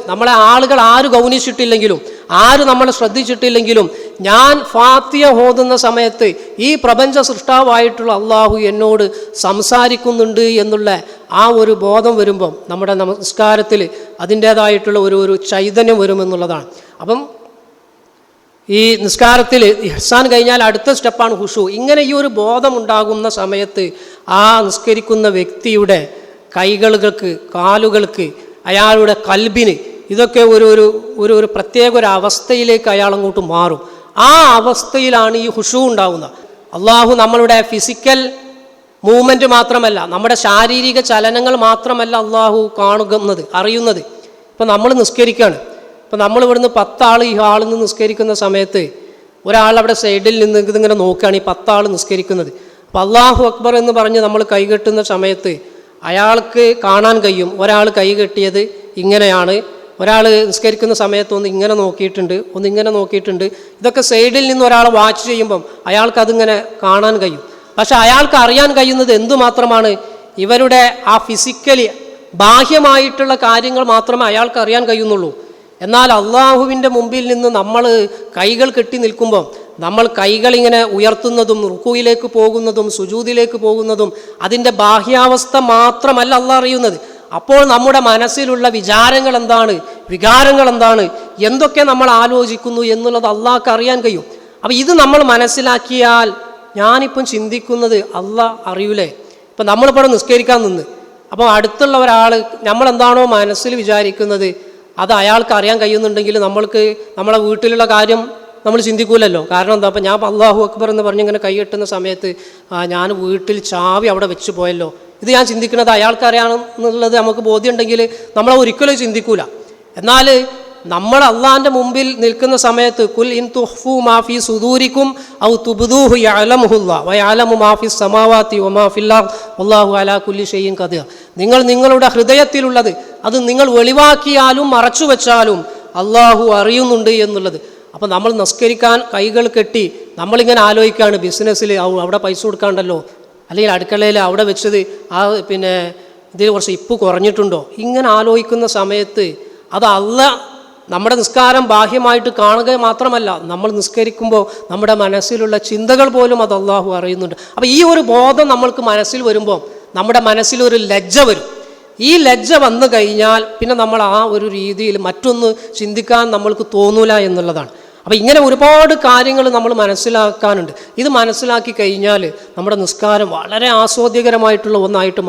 നമ്മളെ ആളുകൾ ആര് ഗൗനിച്ചിട്ടില്ലെങ്കിലും, ആര് നമ്മളെ ശ്രദ്ധിച്ചിട്ടില്ലെങ്കിലും, ഞാൻ ഫാത്തിഹ ഓതുന്ന സമയത്ത് ഈ പ്രപഞ്ച സൃഷ്ടാവായിട്ടുള്ള അള്ളാഹു എന്നോട് സംസാരിക്കുന്നുണ്ട് എന്നുള്ള ആ ഒരു ബോധം വരുമ്പം നമ്മുടെ നമസ്കാരത്തിൽ അതിൻ്റേതായിട്ടുള്ള ഒരു ചൈതന്യം വരുമെന്നുള്ളതാണ്. അപ്പം ഈ നിസ്കാരത്തിൽ ഇഹ്സാൻ കഴിഞ്ഞാൽ അടുത്ത സ്റ്റെപ്പാണ് ഹുഷു. ഇങ്ങനെ ഈ ഒരു ബോധം ഉണ്ടാകുന്ന സമയത്ത് ആ നിസ്കരിക്കുന്ന വ്യക്തിയുടെ കൈകൾക്ക്, കാലുകൾക്ക്, അയാളുടെ കൽബിന് ഇതൊക്കെ ഒരു പ്രത്യേക ഒരു അവസ്ഥയിലേക്ക് അയാൾ അങ്ങോട്ട് മാറും. ആ അവസ്ഥയിലാണ് ഈ ഹുഷു ഉണ്ടാകുന്നത്. അള്ളാഹു നമ്മളുടെ ഫിസിക്കൽ മൂവ്മെൻറ്റ് മാത്രമല്ല, നമ്മുടെ ശാരീരിക ചലനങ്ങൾ മാത്രമല്ല അള്ളാഹു കാണുന്നത്, അറിയുന്നത്. ഇപ്പം നമ്മൾ നിസ്കരിക്കുകയാണ്. ഇപ്പം നമ്മൾ ഇവിടുന്ന് 10 ആൾ ഈ ഹാളിൽ നിന്ന് നിസ്കരിക്കുന്ന സമയത്ത് ഒരാൾ അവിടെ സൈഡിൽ നിന്ന് ഇതിങ്ങനെ നോക്കുകയാണ് ഈ 10 ആൾ നിസ്കരിക്കുന്നത്. അപ്പോൾ അള്ളാഹു അക്ബർ എന്ന് പറഞ്ഞ് നമ്മൾ കൈകെട്ടുന്ന സമയത്ത് അയാൾക്ക് കാണാൻ കഴിയും ഒരാൾ കൈകെട്ടിയത് ഇങ്ങനെയാണ്, ഒരാൾ നിസ്കരിക്കുന്ന സമയത്ത് ഒന്ന് ഇങ്ങനെ നോക്കിയിട്ടുണ്ട്, ഒന്ന് ഇങ്ങനെ നോക്കിയിട്ടുണ്ട്. ഇതൊക്കെ സൈഡിൽ നിന്ന് ഒരാൾ വാച്ച് ചെയ്യുമ്പം അയാൾക്കതിങ്ങനെ കാണാൻ കഴിയും. പക്ഷെ അയാൾക്ക് അറിയാൻ കഴിയുന്നത് എന്തുമാത്രമാണ്? ഇവരുടെ ആ ഫിസിക്കലി ബാഹ്യമായിട്ടുള്ള കാര്യങ്ങൾ മാത്രമേ അയാൾക്ക് അറിയാൻ കഴിയുന്നുള്ളൂ. എന്നാൽ അള്ളാഹുവിൻ്റെ മുമ്പിൽ നിന്ന് നമ്മൾ കൈകൾ കെട്ടി നിൽക്കുമ്പോൾ, നമ്മൾ കൈകളിങ്ങനെ ഉയർത്തുന്നതും റുക്കൂയിലേക്ക് പോകുന്നതും സുജൂദിലേക്ക് പോകുന്നതും അതിൻ്റെ ബാഹ്യാവസ്ഥ മാത്രമല്ല അള്ളാഹ് അറിയുന്നത്. അപ്പോൾ നമ്മുടെ മനസ്സിലുള്ള വിചാരങ്ങൾ എന്താണ്, വികാരങ്ങൾ എന്താണ്, എന്തൊക്കെ നമ്മൾ ആലോചിക്കുന്നു എന്നുള്ളത് അള്ളാഹ്ക്ക് അറിയാൻ കഴിയും. അപ്പം ഇത് നമ്മൾ മനസ്സിലാക്കിയാൽ ഞാനിപ്പം ചിന്തിക്കുന്നത് അള്ളാഹ് അറിയൂലേ? ഇപ്പം നമ്മളിപ്പോൾ നിസ്കരിക്കാൻ നിന്ന്, അപ്പോൾ അടുത്തുള്ള ഒരാൾ നമ്മളെന്താണോ മനസ്സിൽ വിചാരിക്കുന്നത് അത് അയാൾക്ക് അറിയാൻ കഴിയുന്നുണ്ടെങ്കിൽ നമ്മൾക്ക് നമ്മളെ വീട്ടിലുള്ള കാര്യം നമ്മൾ ചിന്തിക്കൂലല്ലോ. കാരണം എന്താ? അപ്പം ഞാൻ അള്ളാഹു അക്ബർ എന്ന് പറഞ്ഞ് ഇങ്ങനെ കൈകെട്ടുന്ന സമയത്ത് ഞാൻ വീട്ടിൽ ചാവി അവിടെ വെച്ച് പോയല്ലോ, ഇത് ഞാൻ ചിന്തിക്കുന്നത് അയാൾക്ക് അറിയാമെന്നുള്ളത് നമുക്ക് ബോധ്യമുണ്ടെങ്കിൽ നമ്മളെ ഒരിക്കലും ചിന്തിക്കൂല. എന്നാൽ നമ്മൾ അള്ളാഹിൻ്റെ മുമ്പിൽ നിൽക്കുന്ന സമയത്ത് കുൽ ഇൻ തുഖ്ഫു മാഫി സുദൂരിക്കും ഔ തുബ്ദൂഹു യഅലമുഹുല്ലാഹ് വയഅലമു മാഫി സമാവാതി വമാ ഫിൽ അർദ് വല്ലാഹു അലാ കുല്ലി ഷൈഇൻ ഖദീർ. നിങ്ങൾ നിങ്ങളുടെ ഹൃദയത്തിലുള്ളത് അത് നിങ്ങൾ വെളിവാക്കിയാലും മറച്ചു വെച്ചാലും അള്ളാഹു അറിയുന്നുണ്ട് എന്നുള്ളത്. അപ്പോൾ നമ്മൾ നിസ്കരിക്കാൻ കൈകൾ കെട്ടി നമ്മളിങ്ങനെ ആലോചിക്കുകയാണ്, ബിസിനസ്സിൽ അവിടെ പൈസ കൊടുക്കാണ്ടല്ലോ, അല്ലെങ്കിൽ അടുക്കളയിൽ അവിടെ വെച്ചത് ഇതിൽ കുറച്ച് ഇപ്പ് കുറഞ്ഞിട്ടുണ്ടോ, ഇങ്ങനെ ആലോചിക്കുന്ന സമയത്ത് അത് നമ്മുടെ നിസ്കാരം ബാഹ്യമായിട്ട് കാണുക മാത്രമല്ല, നമ്മൾ നിസ്കരിക്കുമ്പോൾ നമ്മുടെ മനസ്സിലുള്ള ചിന്തകൾ പോലും അത് അള്ളാഹു അറിയുന്നുണ്ട്. അപ്പോൾ ഈ ഒരു ബോധം നമ്മൾക്ക് മനസ്സിൽ വരുമ്പോൾ നമ്മുടെ മനസ്സിലൊരു ലജ്ജ വരും. ഈ ലജ്ജ വന്നു കഴിഞ്ഞാൽ പിന്നെ നമ്മൾ ആ ഒരു രീതിയിൽ മറ്റൊന്ന് ചിന്തിക്കാൻ നമ്മൾക്ക് തോന്നൂല എന്നുള്ളതാണ്. അപ്പോൾ ഇങ്ങനെ ഒരുപാട് കാര്യങ്ങൾ നമ്മൾ മനസ്സിലാക്കാനുണ്ട്. ഇത് മനസ്സിലാക്കി കഴിഞ്ഞാൽ നമ്മുടെ നിസ്കാരം വളരെ ആസ്വാദ്യകരമായിട്ടുള്ള ഒന്നായിട്ട്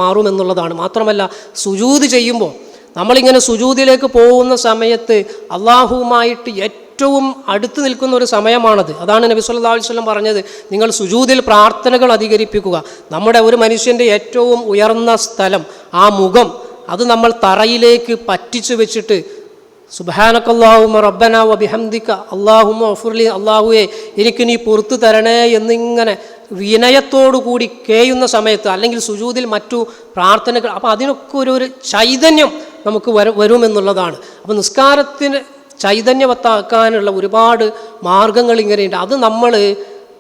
മാറുമെന്നുള്ളതാണ്. മാത്രമല്ല സുജൂദ് ചെയ്യുമ്പോൾ നമ്മളിങ്ങനെ സുജൂദിലേക്ക് പോകുന്ന സമയത്ത് അള്ളാഹുവുമായിട്ട് ഏറ്റവും അടുത്ത് നിൽക്കുന്ന ഒരു സമയമാണത്. അതാണ് നബി സല്ലല്ലാഹു അലൈഹി വസല്ലം പറഞ്ഞത്, നിങ്ങൾ സുജൂദിൽ പ്രാർത്ഥനകൾ അധികരിപ്പിക്കുക. നമ്മുടെ ഒരു മനുഷ്യൻ്റെ ഏറ്റവും ഉയർന്ന സ്ഥലം, ആ മുഖം, അത് നമ്മൾ തറയിലേക്ക് പറ്റിച്ചു വെച്ചിട്ട് സുബ്ഹാനക്കല്ലാഹുമ്മ റബ്ബന വ ബിഹംദിക അല്ലാഹുമ്മ ഗഫിർലി, അല്ലാഹുവേ എനിക്ക് നീ പുറത്തു തരണേ എന്നിങ്ങനെ വിനയത്തോടു കൂടി കേയുന്ന സമയത്ത്, അല്ലെങ്കിൽ സുജൂദിൽ മറ്റു പ്രാർത്ഥനകൾ, അപ്പോൾ അതിനൊക്കെ ഒരു ചൈതന്യം നമുക്ക് വരുമെന്നുള്ളതാണ്. അപ്പോൾ നിസ്കാരത്തിന് ചൈതന്യവത്താക്കാനുള്ള ഒരുപാട് മാർഗങ്ങൾ ഇങ്ങനെയുണ്ട്. അത് നമ്മൾ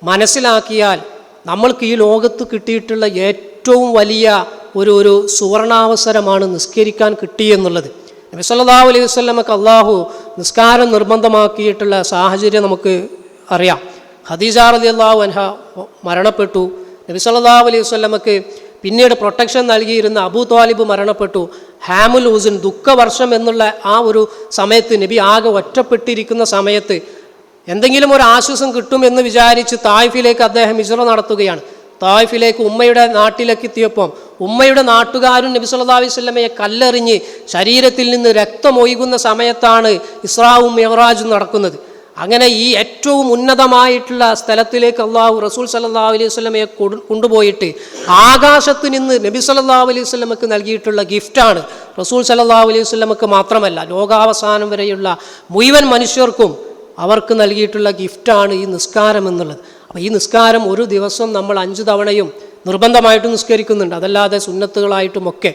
മനസ്സിലാക്കിയാൽ നമ്മൾക്ക് ഈ ലോകത്ത് കിട്ടിയിട്ടുള്ള ഏറ്റവും വലിയ ഒരു സുവർണാവസരമാണ് നിസ്കരിക്കാൻ കിട്ടിയെന്നുള്ളത്. നബി സല്ലല്ലാഹു അലൈഹി വസല്ലമക്ക് അള്ളാഹു നിസ്കാരം നിർബന്ധമാക്കിയിട്ടുള്ള സാഹചര്യം നമുക്ക് അറിയാം. ഖദീജ റളിയല്ലാഹു അൻഹ മരണപ്പെട്ടു. നബി സല്ലല്ലാഹു അലൈഹി വസല്ലമക്ക് പിന്നീട് പ്രൊട്ടക്ഷൻ നൽകിയിരുന്ന അബൂ ത്വാലിബ് മരണപ്പെട്ടു. ഹാമുൽ ഹുസൻ, ദുഃഖവർഷം എന്നുള്ള ആ ഒരു സമയത്ത്, നബി ആകെ ഒറ്റപ്പെട്ടിരിക്കുന്ന സമയത്ത് എന്തെങ്കിലും ഒരു ആശ്വാസം കിട്ടുമെന്ന് വിചാരിച്ച് തായിഫിലേക്ക് അദ്ദേഹം ഹിജ്റ നടത്തുകയാണ്. തായിഫിലേക്ക്, ഉമ്മയുടെ നാട്ടിലേക്ക് എത്തിയപ്പം ഉമ്മയുടെ നാട്ടുകാരും നബി സല്ലല്ലാഹു അലൈഹി വസല്ലമയെ കല്ലെറിഞ്ഞ് ശരീരത്തിൽ നിന്ന് രക്തമൊഴുകുന്ന സമയത്താണ് ഇസ്രാവും മിഅ്റാജും നടക്കുന്നത്. അങ്ങനെ ഈ ഏറ്റവും ഉന്നതമായിട്ടുള്ള സ്ഥലത്തിലേക്ക് അള്ളാഹു റസൂൽ സല്ലല്ലാഹു അലൈഹി വസല്ലമയെ കൊണ്ടുപോയിട്ട് ആകാശത്ത് നിന്ന് നബി സല്ലല്ലാഹു അലൈഹി വസല്ലമക്ക് നൽകിയിട്ടുള്ള ഗിഫ്റ്റാണ്. റസൂൽ സല്ലല്ലാഹു അലൈഹി വസല്ലമക്ക് മാത്രമല്ല, ലോകാവസാനം വരെയുള്ള മുഴുവൻ മനുഷ്യർക്കും അവർക്ക് നൽകിയിട്ടുള്ള ഗിഫ്റ്റാണ് ഈ നിസ്കാരം എന്നുള്ളത്. അപ്പോൾ ഈ നിസ്കാരം ഒരു ദിവസം നമ്മൾ 5 തവണയും നിർബന്ധമായിട്ടും നിസ്കരിക്കുന്നുണ്ട്. അതല്ലാതെ സുന്നത്തുകളായിട്ടുമൊക്കെ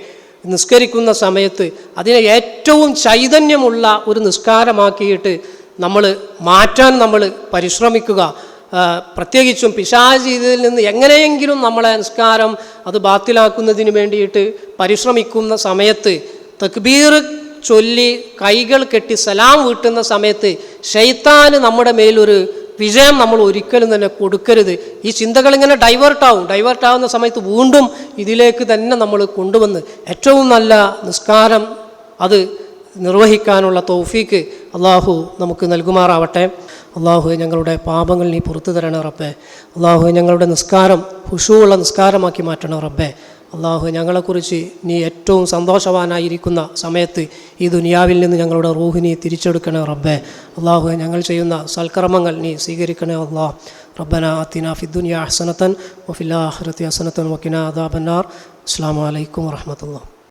നിസ്കരിക്കുന്ന സമയത്ത് അതിനെ ഏറ്റവും ചൈതന്യമുള്ള ഒരു നിസ്കാരമാക്കിയിട്ട് നമ്മൾ മാറ്റാൻ നമ്മൾ പരിശ്രമിക്കുക. പ്രത്യേകിച്ചും പിശാച് ഇതിൽ നിന്ന് എങ്ങനെയെങ്കിലും നമ്മളെ നിസ്കാരം അത് ബാത്തിലാക്കുന്നതിന് വേണ്ടിയിട്ട് പരിശ്രമിക്കുന്ന സമയത്ത് തക്ബീർ ചൊല്ലി കൈകൾ കെട്ടി സലാം വീട്ടുന്ന സമയത്ത് ശൈത്താന് നമ്മുടെ മേലൊരു വിജയം നമ്മൾ ഒരിക്കലും തന്നെ കൊടുക്കരുത്. ഈ ചിന്തകൾ ഇങ്ങനെ ഡൈവേർട്ടാവുന്ന സമയത്ത് വീണ്ടും ഇതിലേക്ക് തന്നെ നമ്മൾ കൊണ്ടുവന്ന് ഏറ്റവും നല്ല നിസ്കാരം അത് നിർവഹിക്കാനുള്ള തൗഫീക്ക് അള്ളാഹു നമുക്ക് നൽകുമാറാവട്ടെ. അള്ളാഹു ഞങ്ങളുടെ പാപങ്ങൾ നീ പുറത്തു തരണേ റബ്ബേ. അള്ളാഹു ഞങ്ങളുടെ നിസ്കാരം ഖുശൂഉള്ള നിസ്കാരമാക്കി മാറ്റണം റബ്ബേ. അള്ളാഹു ഞങ്ങളെക്കുറിച്ച് നീ ഏറ്റവും സന്തോഷവാനായിരിക്കുന്ന സമയത്ത് ഈ ദുനിയാവിൽ നിന്ന് ഞങ്ങളുടെ റൂഹ് നീ തിരിച്ചെടുക്കണേ റബ്ബേ. അള്ളാഹു ഞങ്ങൾ ചെയ്യുന്ന സൽക്കർമ്മങ്ങൾ നീ സ്വീകരിക്കണേ അള്ളാഹ്. റബ്ബന ആതിനാ ഫിദ്ദുനിയ ഹസനതൻ വഫിൽ ആഖിറതി ഹസനതൻ വഖിനാ അദാബന്നാർ. അസ്സലാമു അലൈക്കും വറഹ്മത്തുള്ളാഹി.